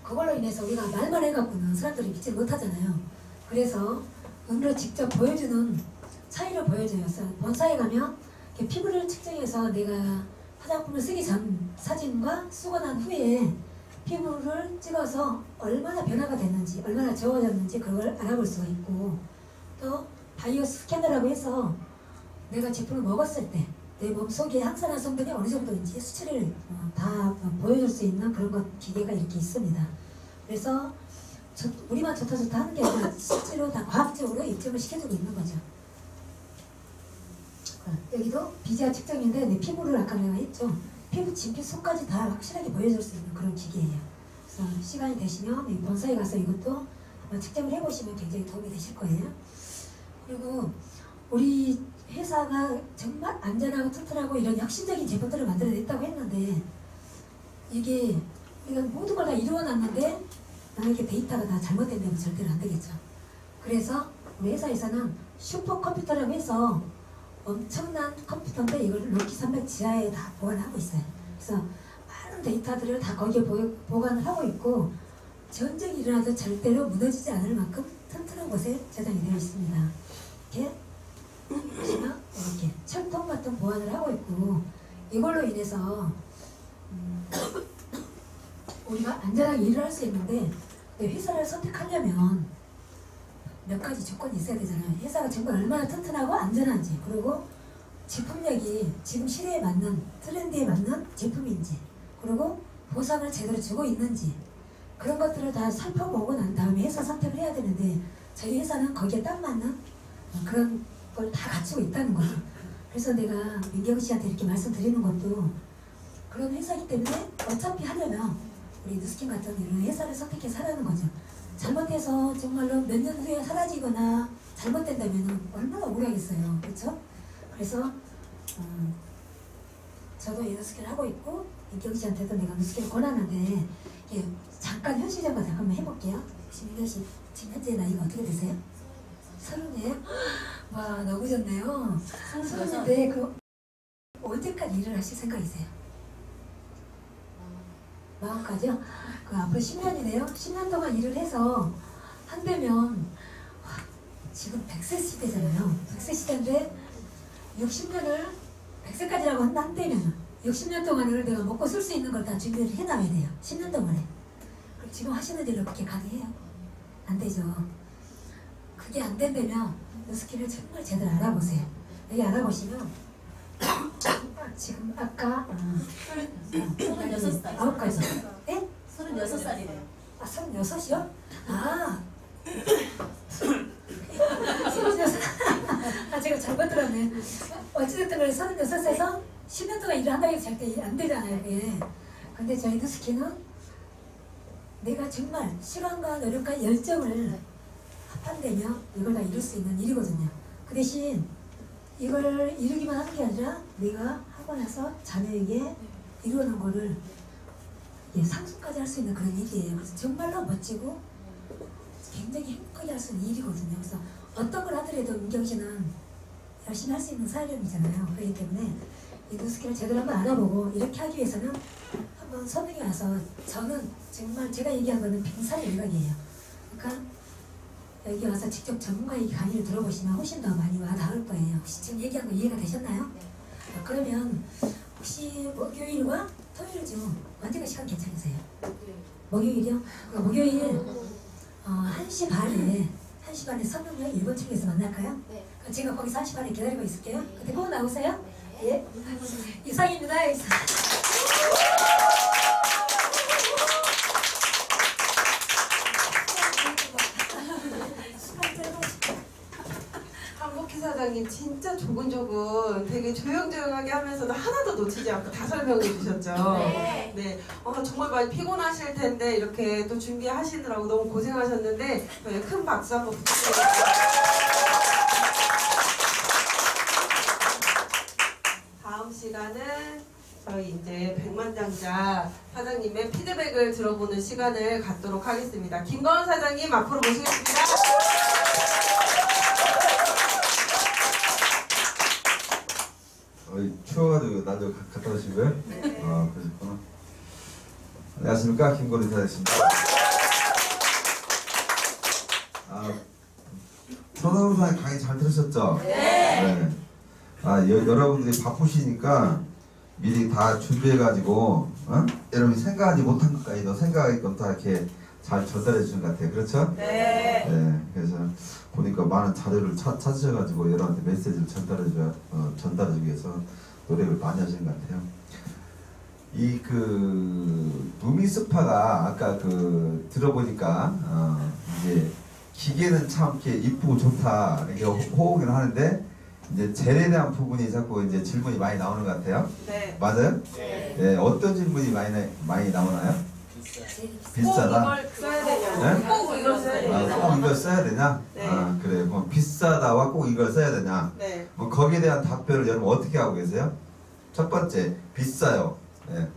그걸로 인해서 우리가 말만 해갖고는 사람들이 믿지 못하잖아요. 그래서 눈으로 직접 보여주는 차이를 보여줘요. 그래서 본사에 가면 피부를 측정해서 내가 화장품을 쓰기 전 사진과 쓰고 난 후에 피부를 찍어서 얼마나 변화가 됐는지 얼마나 좋아졌는지 그걸 알아볼 수가 있고 또 바이오 스캐너라고 해서 내가 제품을 먹었을 때 내 몸속에 항산화 성분이 어느 정도인지 수치를 다 보여줄 수 있는 그런 것 기계가 이렇게 있습니다. 그래서 우리만 좋다 하는 게 아니라 실제로 다 과학적으로 입증을 시켜주고 있는 거죠. 여기도 비자 측정인데 내 피부를 아까 내가 했죠. 피부 진피속까지 다 확실하게 보여줄 수 있는 그런 기계예요. 그래서 시간이 되시면 본사에 가서 이것도 한번 측정을 해보시면 굉장히 도움이 되실 거예요. 그리고 우리 회사가 정말 안전하고 튼튼하고 이런 혁신적인 제품들을 만들어냈다고 했는데 이게 이건 모든 걸 다 이루어놨는데 만약에 데이터가 다 잘못된다면 절대로 안 되겠죠. 그래서 우리 회사에서는 슈퍼컴퓨터라고 해서 엄청난 컴퓨터인데 이걸 로키 산맥 지하에 다 보관하고 있어요. 그래서 많은 데이터들을 다 거기에 보관을 하고 있고 전쟁이 일어나도 절대로 무너지지 않을 만큼 튼튼한 곳에 저장이 되어 있습니다. 이렇게 보시면 이렇게 철통 같은 보완을 하고 있고 이걸로 인해서 우리가 안전하게 일을 할 수 있는데 회사를 선택하려면 몇 가지 조건이 있어야 되잖아요. 회사가 정말 얼마나 튼튼하고 안전한지 그리고 제품력이 지금 시대에 맞는 트렌드에 맞는 제품인지 그리고 보상을 제대로 주고 있는지 그런 것들을 다 살펴보고 난 다음에 회사 선택을 해야 되는데 저희 회사는 거기에 딱 맞는 그런 걸 다 갖추고 있다는 거죠. 그래서 내가 민경우 씨한테 이렇게 말씀드리는 것도 그런 회사이기 때문에 어차피 하려면 우리 누스킨 같은 이런 회사를 선택해서 하라는 거죠. 잘못해서 정말로 몇 년 후에 사라지거나 잘못된다면 얼마나 억울하겠어요. 그렇죠? 그래서 저도 이 누스킨을 하고 있고 이경 씨한테도 내가 누스킨을 권하는데 예, 잠깐 현실적으로 한번 해볼게요. 이경 씨 지금 현재 나이가 어떻게 되세요? 30이에요? 와 너무 좋네요. 30인데 그 언제까지 일을 하실 생각이세요? 마음까지요? 그 앞으로 10년이네요. 10년 동안 일을 해서 한대면 지금 100세 시대잖아요. 100세 시대인데 60년을 100세까지라고 한다면 60년 동안을 내가 먹고 쓸 수 있는 걸 다 준비를 해놔야 돼요. 10년 동안에. 그럼 지금 하시는 일을 그렇게 가능해요? 안 되죠. 그게 안 된다면 이 스킬을 정말 제대로 알아보세요. 여기 알아보시면 지금 아까 36살. 9가지. 예? 36살이래요. 아, 36이요? 아. 36. 아, 제가 잘못 들었네. 어찌됐든 그래 36에서 10년 동안 일을 한다고 해서 절대 안 되잖아요, 그게. 근데 저희 누스키는 내가 정말 시간과 노력과 열정을 합한되면 이걸 다 이룰 수 있는 일이거든요. 그 대신 이걸 이루기만 하는 게 아니라 내가 하고 나서 자녀에게 이루는 거를 상속까지 할 수 있는 그런 일이에요. 그래서 정말로 멋지고 굉장히 행복하게 할 수 있는 일이거든요. 그래서 어떤 걸 하더라도 은경 씨는 열심히 할 수 있는 사람이잖아요. 그렇기 때문에 이 누스키를 제대로 한번 알아보고 이렇게 하기 위해서는 한번 선생님이 와서 저는 정말 제가 얘기한 거는 빙산의 일각이에요. 그러니까 여기 와서 직접 전문가의 강의를 들어보시면 훨씬 더 많이 와닿을 거예요. 혹시 지금 얘기한 거 이해가 되셨나요? 그러면 혹시 목요일과 토요일 중 언제가 시간 괜찮으세요? 목요일이요? 목요일 1시 반에 서명역 1번 출구에서 만날까요? 네. 제가 거기서 1시 반에 기다리고 있을게요. 그때 꼭 나오세요. 예. 이상입니다. 한국희 사장님 진짜 조근조근 되게 조용조용하게 하면서도 하나도 놓치지 않고 다 설명해 주셨죠. 네. 네. 정말 많이 피곤하실 텐데 이렇게 또 준비하시느라고 너무 고생하셨는데 저희 큰 박수 한번 부탁드립니다. 다음 시간은 저희 이제 백만장자 사장님의 피드백을 들어보는 시간을 갖도록 하겠습니다. 김건우 사장님 앞으로 모시겠습니다. 추워가지고 나도 갖다 주신 거예요? 네. 그러셨구나. 안녕하십니까, 김건우 이사였습니다. 서동산 강의 잘 들으셨죠? 네. 여러분들이 바쁘시니까 미리 다 준비해가지고 여러분이 생각하지 못한 것까지도 생각하게끔 다 이렇게 잘 전달해 주신 것 같아요. 그렇죠? 네. 네. 그래서 보니까 많은 자료를 찾으셔가지고 여러분한테 메시지를 전달하기 위해서 노력을 많이 하신 것 같아요. 이 루미스파가 아까 들어보니까 이제 기계는 참 이렇게 이쁘고 좋다 이렇게 호응을 하는데 이제 젤에 대한 부분이 자꾸 이제 질문이 많이 나오는 것 같아요. 네. 맞아요? 네. 네. 어떤 질문이 많이 나오나요? 비싸다. 꼭 이걸 써야 되냐? 네? 꼭 이걸 써야 되냐? 꼭 이걸 써야 되냐? 네. 그래. 뭐 비싸다와 꼭 이걸 써야 되냐? 네. 뭐 거기에 대한 답변을 여러분 어떻게 하고 계세요? 첫 번째, 비싸요. 네.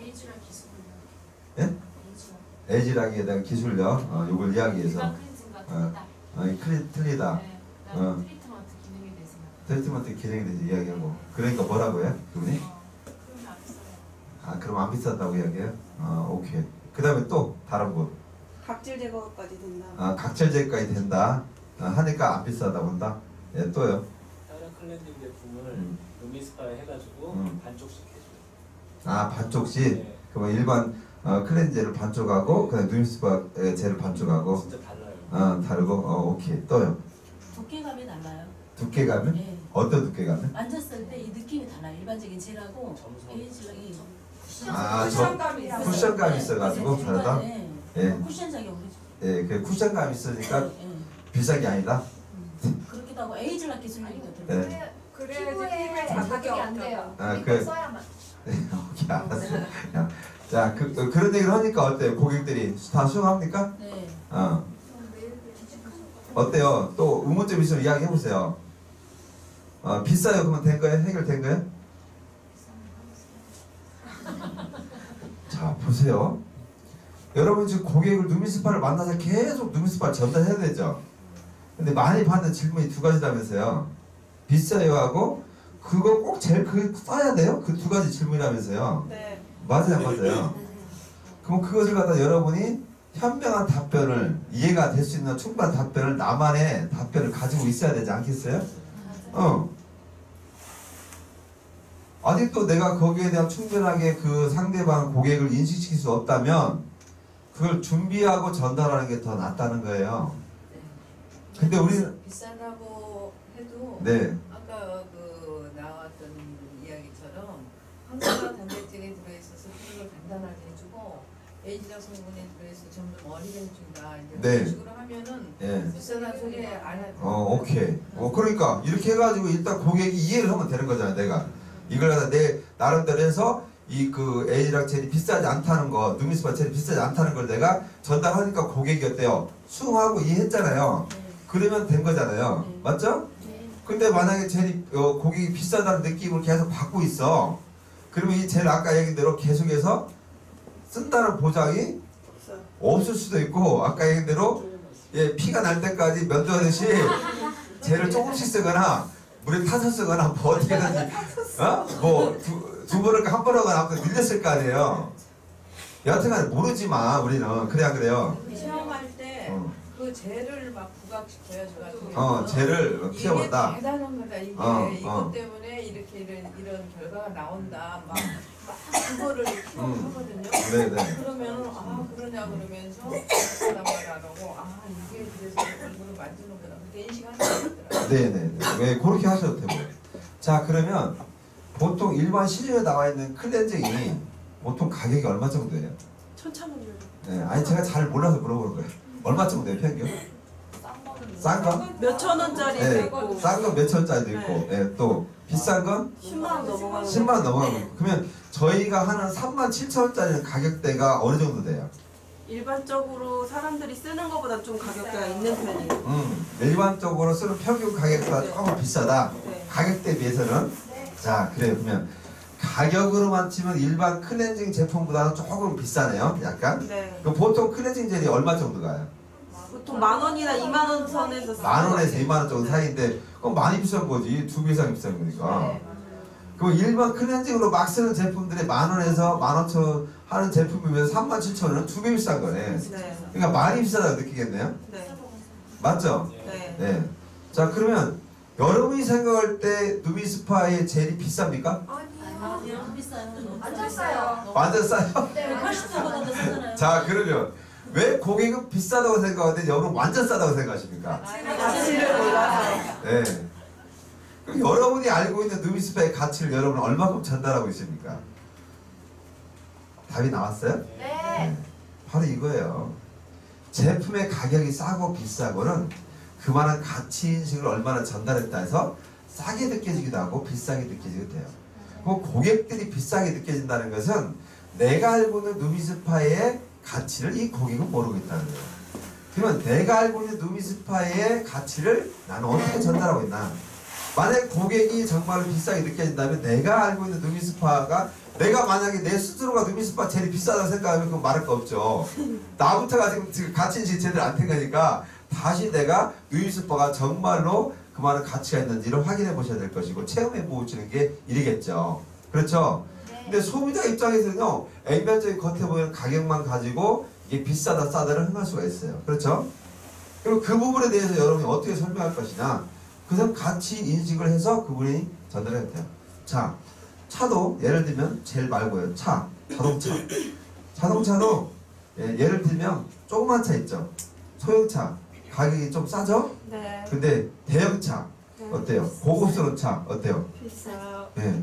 에이즈랑 기술력. 예? 에이즈락에 대한 기술력, 요걸 이야기해서. 틀리다. 트리트먼트 기능에 대해서. 트리트먼트 기능에 대해서 이야기하고. 그러니까 뭐라고요? 그분이? 그럼 안 비쌌다고 이야기해요? 오케이. 그 다음에 또 다른 분. 각질 제거까지 된다. 각질 제거까지 된다. 하니까 안 비싸다고 한다. 예, 또요. 다른 클렌징 제품을 루미스파에 해가지고 반쪽씩 해줘요. 반쪽씩? 네. 그러면 일반 클렌저를 반쪽하고 그다음 루미스파 젤을 반쪽하고. 진짜 달라요. 다르고. 오케이. 또요. 두께감이 달라요. 두께감은? 네. 어떤 두께감은? 만졌을 때 이 느낌이 달라요. 일반적인 젤하고 에이즈락이 쿠션감이 있어가지고 다르다. 예. 쿠션적이 오르죠. 예, 그 쿠션감이 있으니까 비싼 게 아니다. 그렇기도 하고 에이즈락 기술력이거든요. 네. 그래야지 피부에 자극이 안 돼요. 그 써야만. 네, 오케이, 알았어. 자, 그런 얘기를 하니까 어때요? 고객들이 다 수용합니까? 네. 어때요? 또 의문점 있으면 이야기해보세요. 비싸요? 그러면 된 거예요? 해결된 거예요? 자, 보세요. 여러분 지금 고객을 누미스파를 만나서 계속 누미스파를 전달해야 되죠? 근데 많이 받는 질문이 두 가지라면서요. 비싸요 하고 그거 꼭 제일 써야 돼요? 그 두 가지 질문이라면서요. 네. 맞아요, 맞아요. 그럼 그것을 갖다 여러분이 현명한 답변을, 이해가 될 수 있는 충분한 답변을, 나만의 답변을 가지고 있어야 되지 않겠어요? 아직도 내가 거기에 대한 충분하게 그 상대방 고객을 인식시킬 수 없다면 그걸 준비하고 전달하는 게 더 낫다는 거예요. 근데 우리는 비싸다고 해도 네. 아까 그 나왔던 이야기처럼 황사가 단백질이 들어있어서 피부를 단단하게 해주고 에이지락 성분이 들어있어서 점점 어리게 해준다. 이제 네. 그런 식으로 하면은 예. 비싸다는 소리 안 해도 오케이. 그러니까 이렇게 해가지고 일단 고객이 이해를 하면 되는 거잖아요. 내가 이걸 갖다 내 나름대로 해서 이 그 에이지락 젤이 비싸지 않다는 거, 누미스파 젤이 비싸지 않다는 걸 내가 전달하니까 고객이 어때요? 수긍하고 이해했잖아요. 그러면 된 거잖아요. 맞죠? 근데 만약에 젤이 고객이 비싸다는 느낌을 계속 받고 있어. 그러면 이 젤 아까 얘기한 대로 계속해서 쓴다는 보장이 없을 수도 있고, 아까 얘기한 대로 피가 날 때까지 면도하듯이 젤을 조금씩 쓰거나 물에 타서 쓰거나 뭐 어떻게든지 뭐 두 번을 한 번 하거나 아무튼 늘렸을 거 아니에요. 여하튼간 모르지만 우리는 그래야 그래요. 체험할 때 그 젤을 막 부각시켜요. 저 같은 경우는. 젤을 키워본다. 이게 대단한 거다. 이게 이것 때문에 이렇게 이런 결과가 나온다. 막 그거를 키워하거든요. 네네. 그러면 그러냐 그러면서 비싸단 말을 안 하고 이게 그래서 얼굴을 만지는구나. 그렇게 인식하는 거더라고요. 네네. 왜 그렇게 하셔도 되고. 자, 그러면 보통 일반 시중에 나와 있는 클렌징이 보통 가격이 얼마 정도예요? 1,000원이요. 네, 아니 제가 잘 몰라서 물어보는 거예요. 얼마 정도예요, 평균? 싼 거? 몇천 원짜리도 네, 있고. 싼 거 몇천 원짜리도 있고, 또 비싼 건 10만 원 넘어가는 10만 원 넘어가고. 그러면 저희가 하는 37,000원짜리 가격대가 어느 정도 돼요? 일반적으로 사람들이 쓰는 것보다 좀 가격대가 있는 편이에요. 일반적으로 쓰는 평균 가격보다 조금 비싸다. 가격대에 비해서는. 자, 그래요. 그러면 가격으로만 치면 일반 클렌징 제품보다는 조금 비싸네요. 약간. 네. 그럼 보통 클렌징 젤이 얼마 정도 가요? 보통 10,000원이나 2만 원 선에서 10,000원에서 2만 원 정도 사이인데 그럼 많이 비싼 거지. 2배 이상 비싼 거니까. 그럼 일반 클렌징으로 막 쓰는 제품들이 10,000원에서 15,000원 하는 제품이면 37,000원은 2배 비싼 거네. 그러니까 많이 비싸다고 느끼겠네요. 네. 맞죠? 네. 자, 그러면 여러분이 생각할 때 누미스파의 젤이 비쌉니까? 아니요, 비싸요. 완전 싸요. 완전 싸요? 네, 훨씬 싸거든요, 싸잖아요. 자, 그러면 왜 고객은 비싸다고 생각하는데 여러분 완전 싸다고 생각하십니까? 가치를 몰라서. 네. 그럼 여러분이 알고 있는 누미스파의 가치를 여러분은 얼마큼 전달하고 있습니까? 답이 나왔어요? 네. 바로 이거예요. 제품의 가격이 싸고 비싸고는 그만한 가치인식을 얼마나 전달했다 해서 싸게 느껴지기도 하고 비싸게 느껴지기도 돼요. 그럼 고객들이 비싸게 느껴진다는 것은 내가 알고 있는 누미스파의 가치를 이 고객은 모르고 있다는 거예요. 그러면 내가 알고 있는 누미스파의 가치를 나는 어떻게 전달하고 있나? 만약 고객이 정말 비싸게 느껴진다면 내가 알고 있는 누미스파가 내가 만약에 내 스스로가 누미스파 제일 비싸다고 생각하면 그건 말할 거 없죠. 나부터가 지금 가치인식이 제대로 안 된 거니까 다시 내가 누미스파가 정말로 그만한 가치가 있는지를 확인해 보셔야 될 것이고 체험해 보시는 게 일이겠죠. 그렇죠? 근데 소비자 입장에서는요, 액면적인 겉에 보이는 가격만 가지고 이게 비싸다 싸다를 흥할 수가 있어요. 그렇죠? 그리고 그 부분에 대해서 여러분이 어떻게 설명할 것이냐, 그래서 가치 인식을 해서 그분이 전달해야 돼요. 자, 차도 예를 들면 젤 말고요. 자동차. 자동차도 예를 들면 조그만 차 있죠. 소형차 가격이 좀 싸죠? 네. 근데 대형차 어때요? 고급스러운 차 어때요? 비싸요. 예.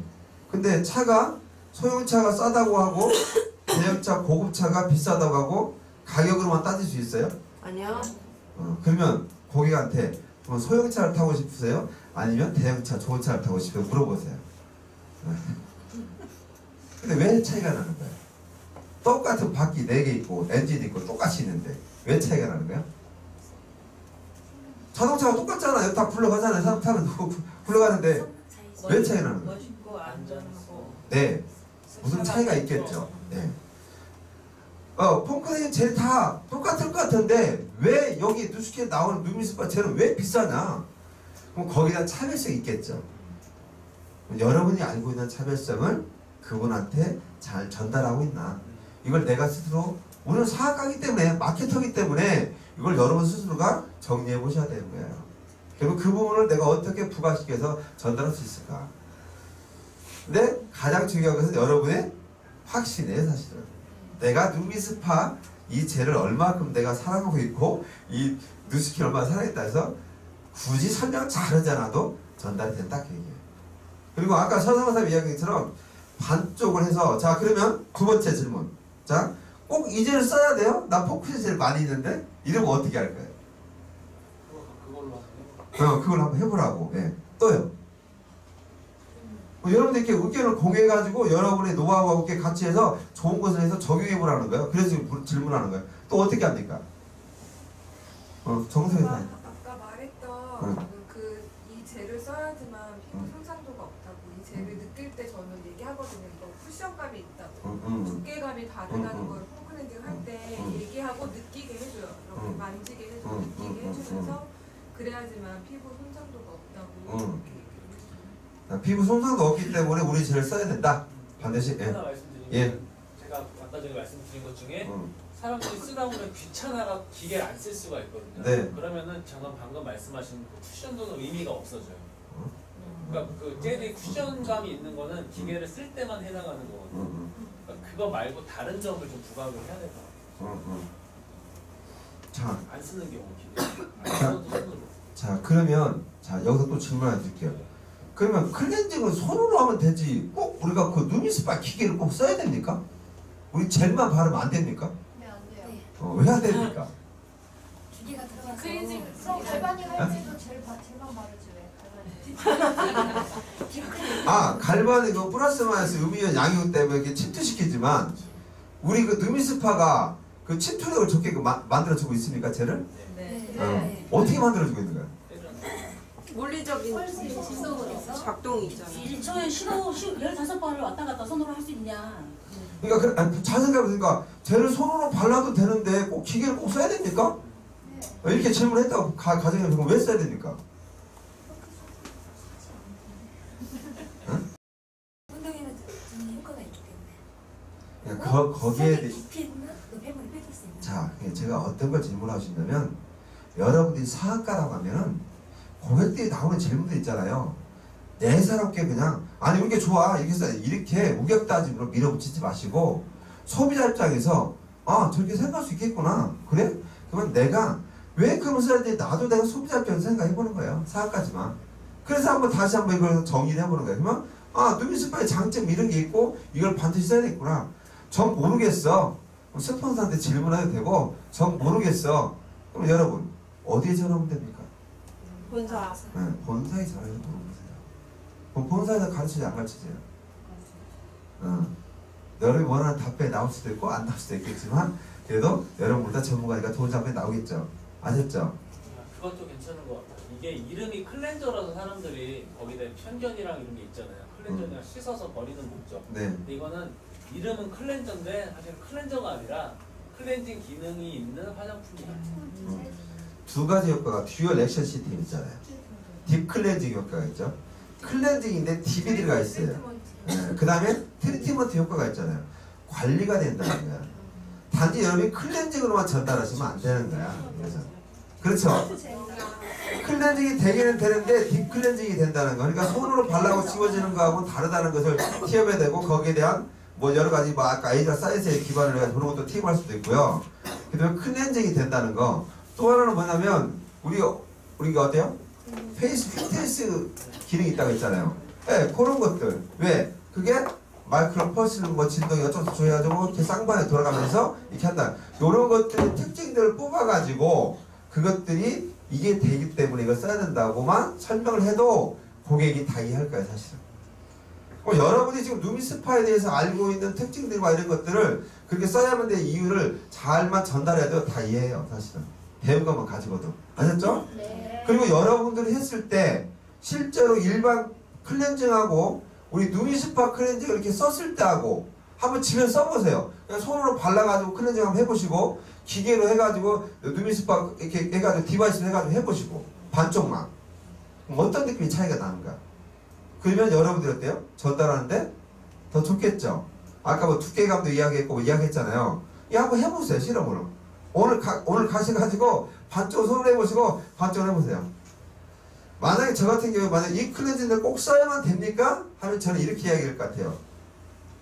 근데 차가 소형차가 싸다고 하고 대형차 고급차가 비싸다고 하고 가격으로만 따질 수 있어요? 아니요. 그러면 고객한테 그럼 소형차를 타고 싶으세요? 아니면 대형차 좋은 차를 타고 싶으세요? 물어보세요. 근데 왜 차이가 나는 거야? 똑같은 바퀴 4개 있고 엔진 있고 똑같이 있는데 왜 차이가 나는 거야? 자동차가 똑같잖아. 여기 다 굴러가잖아요. 사람 타면 굴러가는데 왜 차이가 나는 거야? 멋있고 안전하고. 네, 무슨 차이가 있겠죠. 네. 폼크레인 젤 다 똑같을 것 같은데 왜 여기 누수키에 나오는 누미스파 젤은 왜 비싸냐? 그럼 거기다 차별성이 있겠죠. 여러분이 알고 있는 차별성을 그분한테 잘 전달하고 있나? 이걸 내가 스스로 우리는 사학가기 때문에 마케터기 때문에 이걸 여러분 스스로가 정리해 보셔야 되는 거예요. 그리고 그 부분을 내가 어떻게 부각시켜서 전달할 수 있을까? 근데 가장 중요한 것은 여러분의 확신이에요. 사실은 내가 누미스파 이 젤을 얼마큼 내가 사랑하고 있고 이 누스키를 얼마나 사랑했다 해서 굳이 설명 잘하지 않아도 전달이 된다 그 얘기예요. 그리고 아까 서상사님 이야기처럼 반쪽을 해서 자 그러면 두 번째 질문 자 꼭 이 젤을 써야 돼요? 나 포크레인 젤 많이 있는데 이러면 어떻게 할까요? 그걸 한번 해보라고. 네. 또요. 여러분들 이렇게 의견을 공유해가지고 여러분의 노하우와 함께 같이 해서 좋은 것을 해서 적용해보라는 거예요. 그래서 질문하는 거예요. 또 어떻게 합니까? 정서에서. 아까 말했던 이 젤을 써야지만 피부 손상도가 없다고 이 젤을 느낄 때 저는 얘기하거든요. 이거 쿠션감이 있다고 두께감이 다르다는 걸 폼클렌징 할 때 얘기하고 느끼게 해줘요. 이렇게 만지게 해주고 느끼게 해주면서 그래야지만 피부 손상도가 없다고 피부 손상도 없기 때문에 우리 젤을 써야 된다. 반드시. 하나 말씀드리면 예. 제가 아까 전에 말씀드린 것 중에 사람들이 쓰다 보면 귀찮아가 기계를 안 쓸 수가 있거든요. 네. 그러면은 저는 방금 말씀하신 그 쿠션도는 의미가 없어져요. 그러니까 그 젤이 쿠션감이 있는 거는 기계를 쓸 때만 해당하는 거거든요. 그러니까 그거 말고 다른 점을 좀 부각을 해야 될 것 같아요. 자, 안 쓰는 경우 기계. 안 써도 손으로. 자 그러면 자 여기서 또 질문 하나 드릴게요. 그러면 클렌징은 손으로 하면 되지 꼭 우리가 그 누미스파 기계를 꼭 써야 됩니까? 우리 젤만 바르면 안 됩니까? 네, 안 돼요. 왜 안 됩니까? 기계가 들어가서 클렌징 그럼 갈바닉 할 때도 젤만 바르지 왜? 아 갈바닉 그 플러스 마이너스 음이온 양이온 때문에 이렇게 침투시키지만 우리 그 누미스파가 그 침투력을 좋게 만들어주고 있습니까 젤을? 네. 어떻게 만들어주고 있는 거야? 물리적인 작동이 있잖아요. 1초에 15번을 왔다 갔다 손으로 할 수 있냐? 그러니까 잘 생각해보니까 젤을 손으로 발라도 되는데 꼭 기계를 꼭 써야 됩니까? 이렇게 질문했다고 가정해 보면 왜 써야 됩니까? 운동에는 효과가 있기 때문에. 거기에 깊이 있는 노폐물을 빼줄 수 있는. 자, 제가 어떤 걸 질문하신다면 여러분들이 사학과라고 하면은 고객들이 나오는 질문들 있잖아요. 내사롭게 그냥 아니 이게 좋아 이렇게 우격다짐으로 밀어붙이지 마시고 소비자 입장에서 아 저렇게 생각할 수 있겠구나 그래? 그러면 내가 왜 그런 써야 돼? 나도 내가 소비자 입장에서 생각해보는 거예요. 사학까지만. 그래서 한번 다시 한번 이걸 정리를 해보는 거예요. 그러면 아 누미스파의 장점 이런 게 있고 이걸 반드시 써야겠구나. 정 모르겠어. 스폰서한테 질문해도 되고 정 모르겠어. 그럼 여러분 어디에 전화하면 됩니까? 본사. 네, 본사에 전화해서 물어보세요. 그럼 본사에서 가르치지 안 가르치세요? 여러분이 원하는 답변이 나올 수도 있고 안 나올 수도 있겠지만 그래도 여러분보다 전문가니까 좋은 답변이 나오겠죠. 아셨죠? 그것도 괜찮은 것 같아요. 이게 이름이 클렌저라서 사람들이 거기다 편견이랑 이런 게 있잖아요. 클렌저는 씻어서 버리는 목적. 네. 근데 이거는 이름은 클렌저인데 사실 클렌저가 아니라 클렌징 기능이 있는 화장품이에요. 두 가지 효과가 듀얼 액션 시스템 있잖아요. 딥 클렌징 효과가 있죠. 클렌징인데 딥이 들어가 있어요. 네. 그 다음에 트리트먼트 효과가 있잖아요. 관리가 된다는 거야. 단지 여러분이 클렌징으로만 전달하시면 안 되는 거야. 그렇죠? 클렌징이 되기는 되는데 딥 클렌징이 된다는 거. 그러니까 손으로 발라고 지워지는 거하고는 다르다는 것을 티업해야 되고 거기에 대한 뭐 여러 가지 뭐 아까 에이자 사이즈에 기반을 해서 그런 것도 티업할 수도 있고요. 그 다음에 클렌징이 된다는 거. 또 하나는 뭐냐면 우리가 어때요? 페이스 피트니스 기능이 있다고 했잖아요. 네, 그런 것들. 왜? 그게 마이크로 펄스를 뭐 진동이 어쩌고 해가지고 이렇게 쌍방에 돌아가면서 이렇게 한다. 이런 것들의 특징들을 뽑아가지고 그것들이 이게 되기 때문에 이걸 써야 된다고만 설명을 해도 고객이 다 이해할 거예요, 사실은. 여러분이 지금 누미스파에 대해서 알고 있는 특징들과 이런 것들을 그렇게 써야만 될 이유를 잘만 전달해야 돼요. 다 이해해요. 사실은. 배운 것만 가지고도. 아셨죠? 네. 그리고 여러분들이 했을 때 실제로 일반 클렌징하고 우리 누미스파 클렌징을 이렇게 썼을 때 하고 한번 집에 써보세요. 그냥 손으로 발라가지고 클렌징 한번 해보시고 기계로 해가지고 누미스파 이렇게 해가지고 디바이스로 해가지고 해보시고 반쪽만 어떤 느낌이 차이가 나는가. 그러면 여러분들 어때요? 전달하는데 더 좋겠죠? 아까 뭐 두께감도 이야기했고 이야기했잖아요. 이 한번 해보세요. 실험으로. 오늘 가셔가지고 반쪽으로 손을 해보시고 반쪽으로 해보세요. 만약에 저 같은 경우에 만약에 이 클렌징을 꼭 써야만 됩니까? 하면 저는 이렇게 이야기할 것 같아요.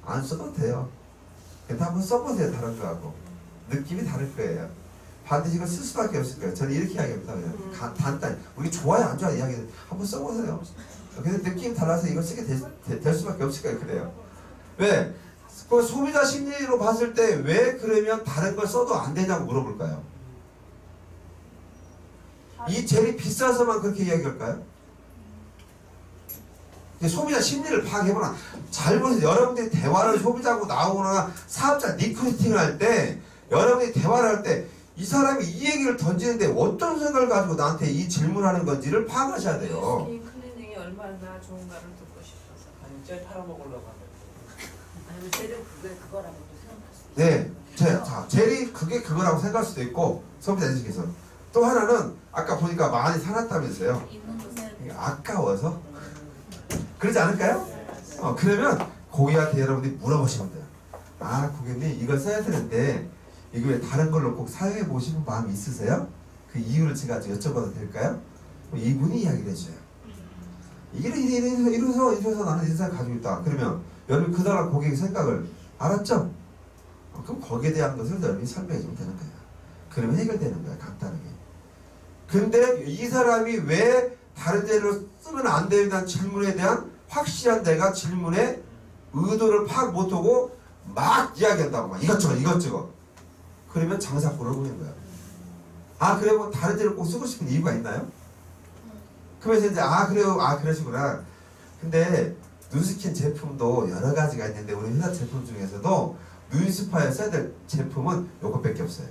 안 써도 돼요. 근데 한번 써보세요. 다른 거하고. 느낌이 다를 거예요. 반드시 이걸 쓸 수밖에 없을 거예요. 저는 이렇게 이야기합니다. 그냥 간단히. 우리 좋아요 안 좋아요 이야기 한번 써보세요. 근데 느낌이 달라서 이걸 쓰게 될 수밖에 없을 거예요. 그래요. 왜? 그 소비자 심리로 봤을 때 왜 그러면 다른 걸 써도 안 되냐고 물어볼까요? 이 젤이 비싸서만 그렇게 이야기할까요? 소비자 심리를 파악해보나. 잘 보세요. 여러분들이 대화를 소비자하고 나오거나 사업자 리크루팅을 할 때 여러분이 대화를 할 때 이 사람이 이 얘기를 던지는데 어떤 생각을 가지고 나한테 이 질문하는 건지를 파악하셔야 돼요. 이 클리닝이 얼마나 좋은가를 듣고 싶어서. 아니 젤 팔아먹으려고 하면 아니면 젤은 그거라고 생각할 수 네. 자, 젤이 그거라고 생각할 수도 있고 소비자 인식에서. 또 하나는 아까 보니까 많이 사놨다면서요. 아까워서. 그러지 않을까요? 그러면 고객한테 여러분들이 물어보시면 돼요. 아, 고객님 이걸 써야 되는데 이거 왜 다른 걸로 꼭 사용해 보시는 마음이 있으세요? 그 이유를 제가 여쭤봐도 될까요? 이분이 이야기를 해줘요. 이래서 나는 이 생각을 가지고 있다. 그러면 여러분 그 다음 고객의 생각을 알았죠? 그럼 거기에 대한 것을 여러분이 설명해 주면 되는 거예요. 그러면 해결되는 거예요. 간단하게. 근데 이 사람이 왜 다른 데로 쓰면 안 되는 대한 질문에 대한 확실한 내가 질문의 의도를 파악 못하고 막 이야기한다고 막 이것저것 그러면 장사꾼을 보는 거예요. 아 그래 뭐 다른 데를 꼭 쓰고 싶은 이유가 있나요? 그러면서 이제 그래요 그러시구나. 근데 누스킨 제품도 여러 가지가 있는데 우리 회사 제품 중에서도 누스파에 써야 될 제품은 요것밖에 없어요.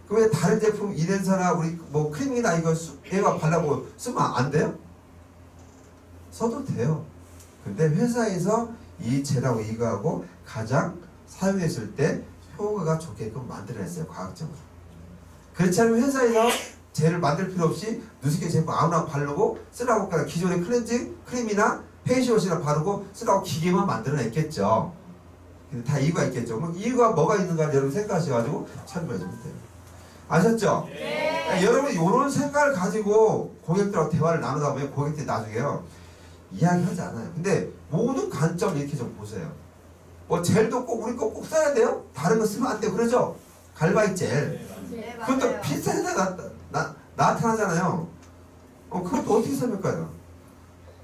왜 다른 제품 이랜서나 우리 뭐 크림이나 이거 얘가 발라고 쓰면 안 돼요? 써도 돼요. 근데 회사에서 이 젤하고 이거하고 가장 사용했을 때 효과가 좋게끔 만들어냈어요. 과학적으로. 그렇지 않으면 회사에서 젤을 만들 필요 없이 누스킨 제품 아무나 바르고 쓰라고 그냥 기존의 클렌징 크림이나 페이스워시나 바르고 쓰라고 기계만 만들어냈겠죠. 근데 다 이유가 있겠죠. 그럼 이유가 뭐가 있는가 여러분 생각하셔가지고 참고해주면 돼요. 아셨죠? 네. 여러분 이런 생각을 가지고 고객들하고 대화를 나누다 보면 고객들이 나중에요 이야기하지 않아요. 근데 모든 관점 이렇게 좀 보세요. 뭐 젤도 꼭 우리 거 꼭 써야 돼요? 다른 거 쓰면 안 돼요. 그러죠? 갈바이 젤. 네, 그것도 맞아요. 비슷한 생각 나타나잖아요. 그것도 어떻게 설명할까요?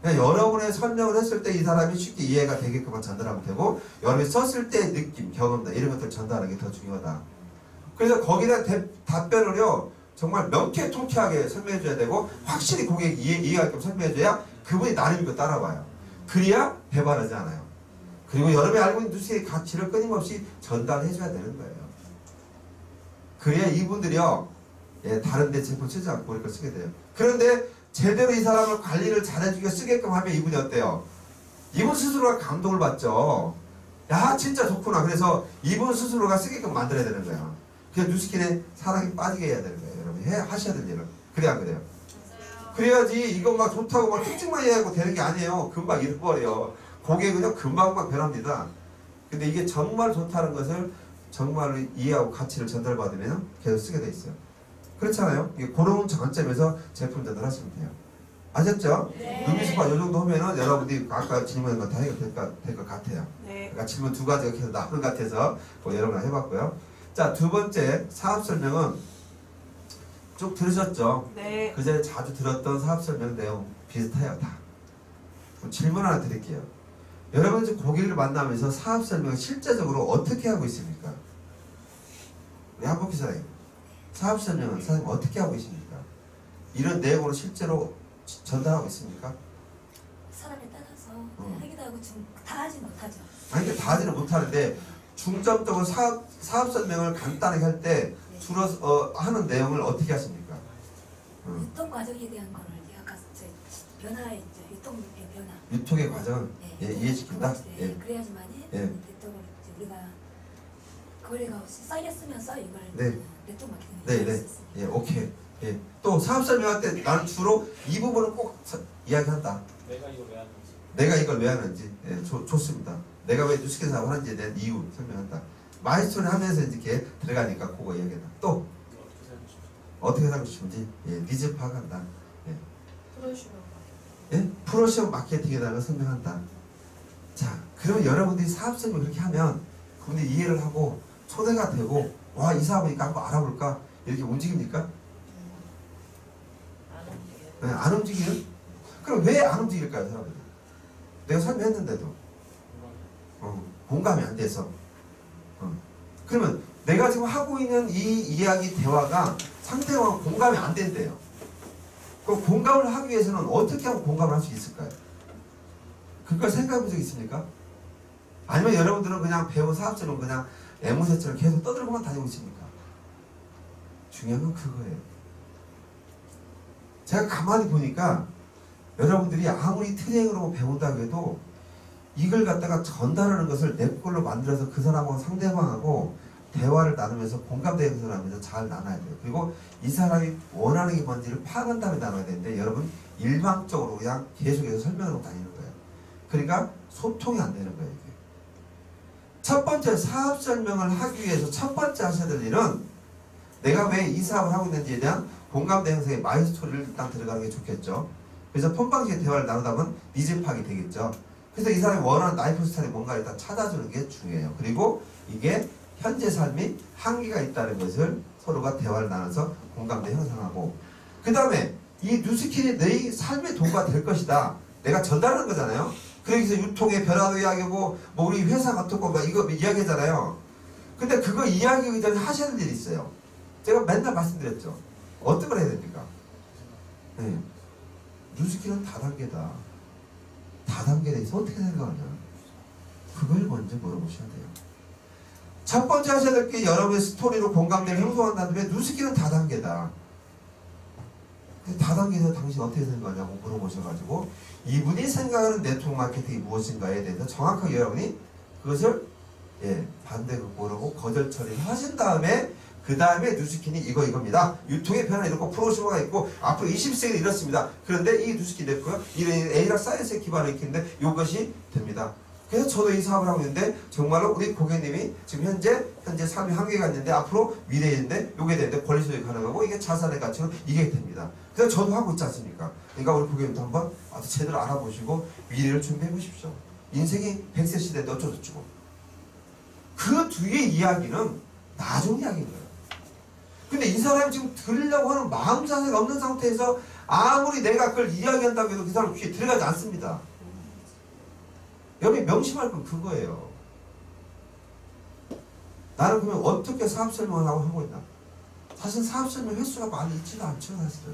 그냥 여러분의 설명을 했을 때 이 사람이 쉽게 이해가 되게끔 전달하면 되고 여러분이 썼을 때의 느낌, 경험들 이런 것들 전달하는 게 더 중요하다. 그래서 거기다 답변을요 정말 명쾌통쾌하게 설명해줘야 되고 확실히 고객이 이해하게끔 설명해줘야 그분이 나를 믿고 따라와요. 그래야 배반하지 않아요. 그리고 여러분이 알고 있는 뉴스의 가치를 끊임없이 전달해줘야 되는 거예요. 그래야 이분들이요 다른 데 제품 쓰지 않고 이걸 쓰게 돼요. 그런데 제대로 이 사람을 관리를 잘해주게 쓰게끔 하면 이분이 어때요? 이분 스스로가 감동을 받죠. 야 진짜 좋구나. 그래서 이분 스스로가 쓰게끔 만들어야 되는 거야. 그냥 뉴스킨에 사랑이 빠지게 해야 되는 거예요. 여러분 하셔야 될 일을. 그래야 안 그래요? 그래야지 이거 막 좋다고 막 특징만 이해하고 되는 게 아니에요. 금방 잃어버려요. 고객은요 금방 변합니다. 근데 이게 정말 좋다는 것을 정말로 이해하고 가치를 전달받으면 계속 쓰게 돼 있어요. 그렇잖아요. 이게 그런 관점에서 제품 전달하시면 돼요. 아셨죠? 네. 누미스파 이 정도 하면은 여러분들이 아까 질문한 거 다 해결될 것 같아요. 네. 그러니까 질문 두 가지가 계속 나오는 것 같아서 뭐 여러분 해봤고요. 자, 두 번째 사업 설명은 쭉 들으셨죠? 네. 그 전에 자주 들었던 사업 설명 내용 비슷해요, 다. 질문 하나 드릴게요. 여러분 이제 고객을 만나면서 사업 설명을 실제적으로 어떻게 하고 있습니까? 우리 한복희 사장님, 사업 설명은 사장님 어떻게 하고 계십니까? 이런 내용으로 실제로 전달하고 있습니까? 사람에 따라서 많아서 하기도 하고 좀 다 하진 못하죠. 아니 그러니까 다 하지는 못하는데 중점적으로 사업 설명을 간단하게 할 때 주로 하는 내용을 어떻게 하십니까? 유통 과정에 대한 거를 아까 변화에 있죠. 유통 변화. 유통의 과정을 이해시킨다. 예, 그래야지만이 네트워크를 우리가 거래가 쌓였으면서 이걸 네트워크 마케팅을 네. 예, 오케이. 예. 또 사업 설명할 때 나는 주로 이 부분을 꼭 이야기한다. 내가 이걸 왜 하는지. 내가 이걸 왜 하는지. 예, 좋습니다. 내가 왜 뉴스킨 사업을 하는지에 대한 이유 설명한다. 마이스토리 하면서 이렇게 들어가니까 그거 이야기한다. 또 어떻게 살고 싶은지 니즈 파악한다. 프로시어. 예? 프로시어 마케팅에다가 설명한다. 자, 그러면 여러분들이 사업 설명 그렇게 하면 그분들이 이해를 하고 초대가 되고 와, 이 사업이니까 한번 알아볼까? 이렇게 움직입니까? 네, 안 움직여요? 그럼 왜 안 움직일까요, 사람들이? 내가 설명했는데도 공감이 안 돼서 그러면 내가 지금 하고 있는 이 이야기 대화가 상대방은 공감이 안 된대요. 그럼 공감을 하기 위해서는 어떻게 하면 공감을 할 수 있을까요? 그걸 생각해 본 적 있습니까? 아니면 여러분들은 그냥 배운 사업처럼 그냥 애무새처럼 계속 떠들고만 다니고 있습니까? 중요한 건 그거예요. 제가 가만히 보니까 여러분들이 아무리 트레이닝으로 배운다고 해도 이걸 갖다가 전달하는 것을 내 걸로 만들어서 그 사람하고 상대방하고 대화를 나누면서 공감대에서 나누면서 잘 나눠야 돼요. 그리고 이 사람이 원하는 게 뭔지를 파악한 다음에 나눠야 되는데 여러분 일방적으로 그냥 계속해서 설명하고 다니는 거예요. 그러니까 소통이 안 되는 거예요. 이게. 첫 번째 사업 설명을 하기 위해서 첫 번째 하셔야 될 일은 내가 왜 이 사업을 하고 있는지에 대한 공감대 형성의 마이스토리를 일단 들어가는 게 좋겠죠. 그래서 폰방식의 대화를 나누다 보면 니즈 파악이 되겠죠. 그래서 이 사람이 원하는 라이프 스타일이 뭔가 일단 찾아주는 게 중요해요. 그리고 이게 현재 삶이 한계가 있다는 것을 서로가 대화를 나눠서 공감대 형성하고 그 다음에 이 뉴스킨이 내 삶의 도구가 될 것이다. 내가 전달하는 거잖아요. 그래서 유통의 변화도 이야기하고 뭐 우리 회사가 어떻고 막 이거 이야기하잖아요. 근데 그거 이야기하기 전에 하셔야 될 일이 있어요. 제가 맨날 말씀드렸죠. 어떤 걸 해야 됩니까? 네. 뉴스킨은 다단계다. 다단계에 대해서 어떻게 생각하냐? 그걸 먼저 물어보셔야 돼요. 첫 번째 하셔야 될 게 여러분의 스토리로 공감대를 형성한다는 데 뉴스킨은 다단계다. 다단계에서 당신 어떻게 생각하냐고 물어보셔가지고 이분이 생각하는 네트워크 마케팅이 무엇인가에 대해서 정확하게 여러분이 그것을 반대급부하고 거절 처리를 하신 다음에 그 다음에 뉴스킨이 이겁니다. 유통의 변화 이렇고 프로시머가 있고 앞으로 20세기는 이렇습니다. 그런데 이 뉴스킨 네트워크가 이런 A락 사이언스에 기반을 익히는데 이것이 됩니다. 그래서 저도 이 사업을 하고 있는데 정말로 우리 고객님이 지금 현재 삶의 한계가 있는데 앞으로 미래에 있는데 요게 되는데 권리 소유가 가능하고 이게 자산의 가치로 이게 됩니다. 그래서 저도 하고 있지 않습니까? 그러니까 우리 고객님도 한번 제대로 알아보시고 미래를 준비해 보십시오. 인생이 100세 시대인데 어쩌고저쩌고. 그 뒤의 이야기는 나중 이야기인 거예요. 근데 이 사람이 지금 들으려고 하는 마음 자세가 없는 상태에서 아무리 내가 그걸 이야기한다고 해도 그 사람 귀에 들어가지 않습니다. 여기 명심할 건 그거예요. 나는 그러면 어떻게 사업 설명을 하고 있나? 사실 사업 설명 횟수가 많이 있지는 않죠, 사실은.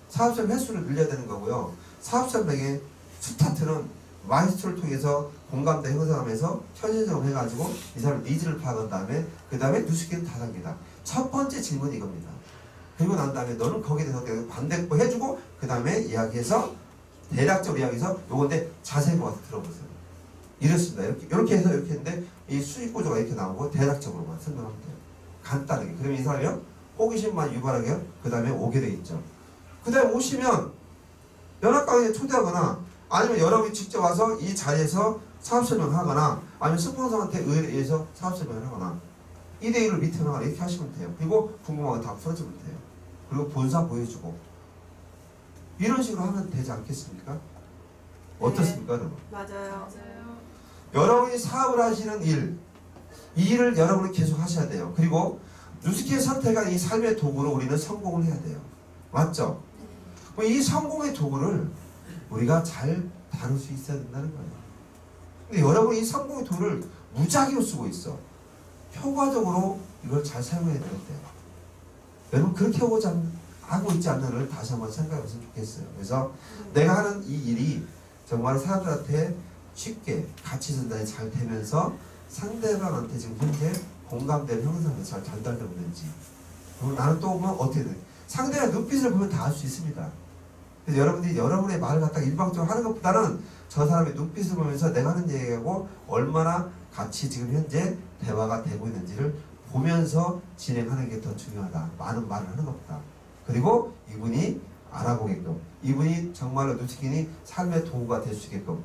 사업 설명 횟수를 늘려야 되는 거고요. 사업 설명의 스타트는 마이스토리를 통해서 공감대 형성하면서 현실적으로 해가지고 이 사람의 니즈를 파악한 다음에 그 다음에 뉴스킨은 다단계다. 첫 번째 질문이 이겁니다. 그리고 난 다음에 너는 거기에 대해서 반대표 해주고 그 다음에 이야기해서 대략적으로 이야기해서 요건데 자세히 와서 들어보세요. 이렇습니다. 이렇게 해서 이렇게 했는데 이 수익 구조가 이렇게 나오고 대략적으로만 설명하면 돼요. 간단하게. 그러면 이 사람이요 호기심만 유발하게 그 다음에 오게 돼 있죠. 그 다음에 오시면 연합 강의에 초대하거나 아니면 여러분이 직접 와서 이 자리에서 사업 설명을 하거나 아니면 스폰서한테 의뢰해서 사업 설명을 하거나 2대1로 미팅을 하거나 이렇게 하시면 돼요. 그리고 궁금한 거 다 풀어주면 돼요. 그리고 본사 보여주고 이런 식으로 하면 되지 않겠습니까? 어떻습니까? 여러분? 맞아요. 여러분이 사업을 하시는 일, 이 일을 여러분이 계속 하셔야 돼요. 그리고 뉴스키의 선택한 이 삶의 도구로 우리는 성공을 해야 돼요. 맞죠? 이 성공의 도구를 우리가 잘 다룰 수 있어야 된다는 거예요. 근데 여러분이 이 성공의 도구를 무작위로 쓰고 있어. 효과적으로 이걸 잘 사용해야 되는데 여러분 그렇게 하고자 하고 있지 않는를 다시 한번 생각해봤으면 좋겠어요. 그래서 내가 하는 이 일이 정말 사람들한테 쉽게 가치 전달이 잘 되면서 상대방한테 지금 현재 공감대를 형성해서 잘 전달되고 있는지, 나는 또 보면 어떻게 돼? 상대가 눈빛을 보면 다 알 수 있습니다. 그래서 여러분들이 여러분의 말을 갖다가 일방적으로 하는 것보다는 저 사람의 눈빛을 보면서 내가 하는 얘기하고 얼마나 같이 지금 현재 대화가 되고 있는지를 보면서 진행하는 게 더 중요하다. 많은 말을 하는 것보다. 그리고 이분이 알아보게끔, 이분이 정말로 눈치킨이 삶의 도구가 될 수 있게끔,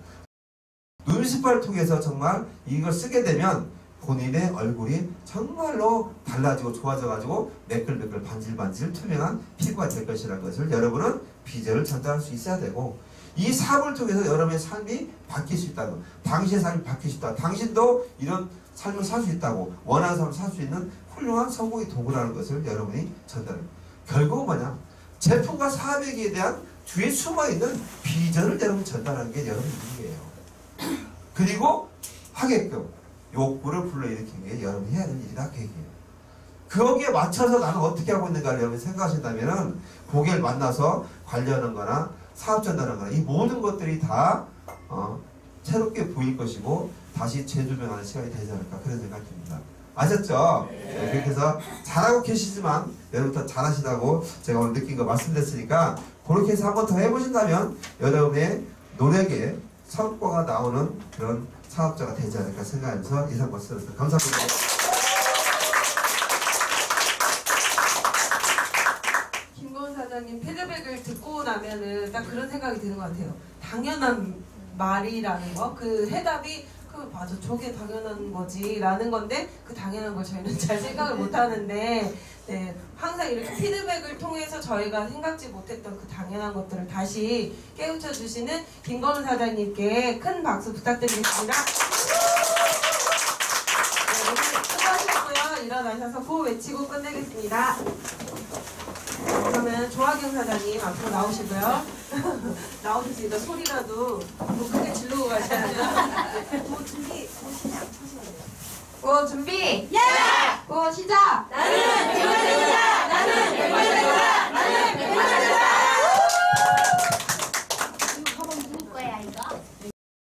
눈시파를 통해서 정말 이걸 쓰게 되면 본인의 얼굴이 정말로 달라지고 좋아져가지고 매끌매끌 반질반질 투명한 피부가 될 것이라는 것을 여러분은 비전을 전달할 수 있어야 되고, 이 사업을 통해서 여러분의 삶이 바뀔 수 있다고, 당신의 삶이 바뀔 수 있다, 당신도 이런 삶을 살 수 있다고, 원하는 삶을 살 수 있는 훌륭한 성공의 도구라는 것을 여러분이 전달합니다. 결국은 뭐냐, 제품과 사업에 대한 뒤에 숨어있는 비전을 여러분 전달하는 게 여러분 일이에요. 그리고 하게끔 욕구를 불러일으키는 게 여러분이 해야 되는 일이다, 그 얘기예요. 거기에 맞춰서 나는 어떻게 하고 있는가를 여러분이 생각하신다면 고객을 만나서 관리하는 거나 사업 전달하는 거나 이 모든 것들이 다 새롭게 보일 것이고 다시 재조명하는 시간이 되지 않을까, 그런 생각이 듭니다. 아셨죠? 네, 그렇게 해서 잘하고 계시지만 여러분 더 잘하시다고 제가 오늘 느낀 거 말씀드렸으니까 그렇게 해서 한번 더 해보신다면 여러분의 노력에 성과가 나오는 그런 사업자가 되지 않을까 생각하면서 이상 말씀드렸습니다. 감사합니다. 김건 사장님 피드백을 듣고 나면은 딱 그런 생각이 드는 것 같아요. 당연한 말이라는 거, 그 해답이 맞아, 저게 당연한 거지 라는 건데 그 당연한 걸 저희는 잘 생각을 못 하는데, 네, 항상 이렇게 피드백을 통해서 저희가 생각지 못했던 그 당연한 것들을 다시 깨우쳐 주시는 김건우 사장님께 큰 박수 부탁드리겠습니다. 네, 오늘 수고하셨고요. 일어나셔서 구호 외치고 끝내겠습니다. 그러면 조화경 사장님 앞으로 나오시고요. 나오셨으니까 소리라도 더 크게 지르고 가셔야죠. 뭐 준비, 준비! 예! 시작! 나는 백만대구다! 나는 백만대구다! 나는 백만대구다!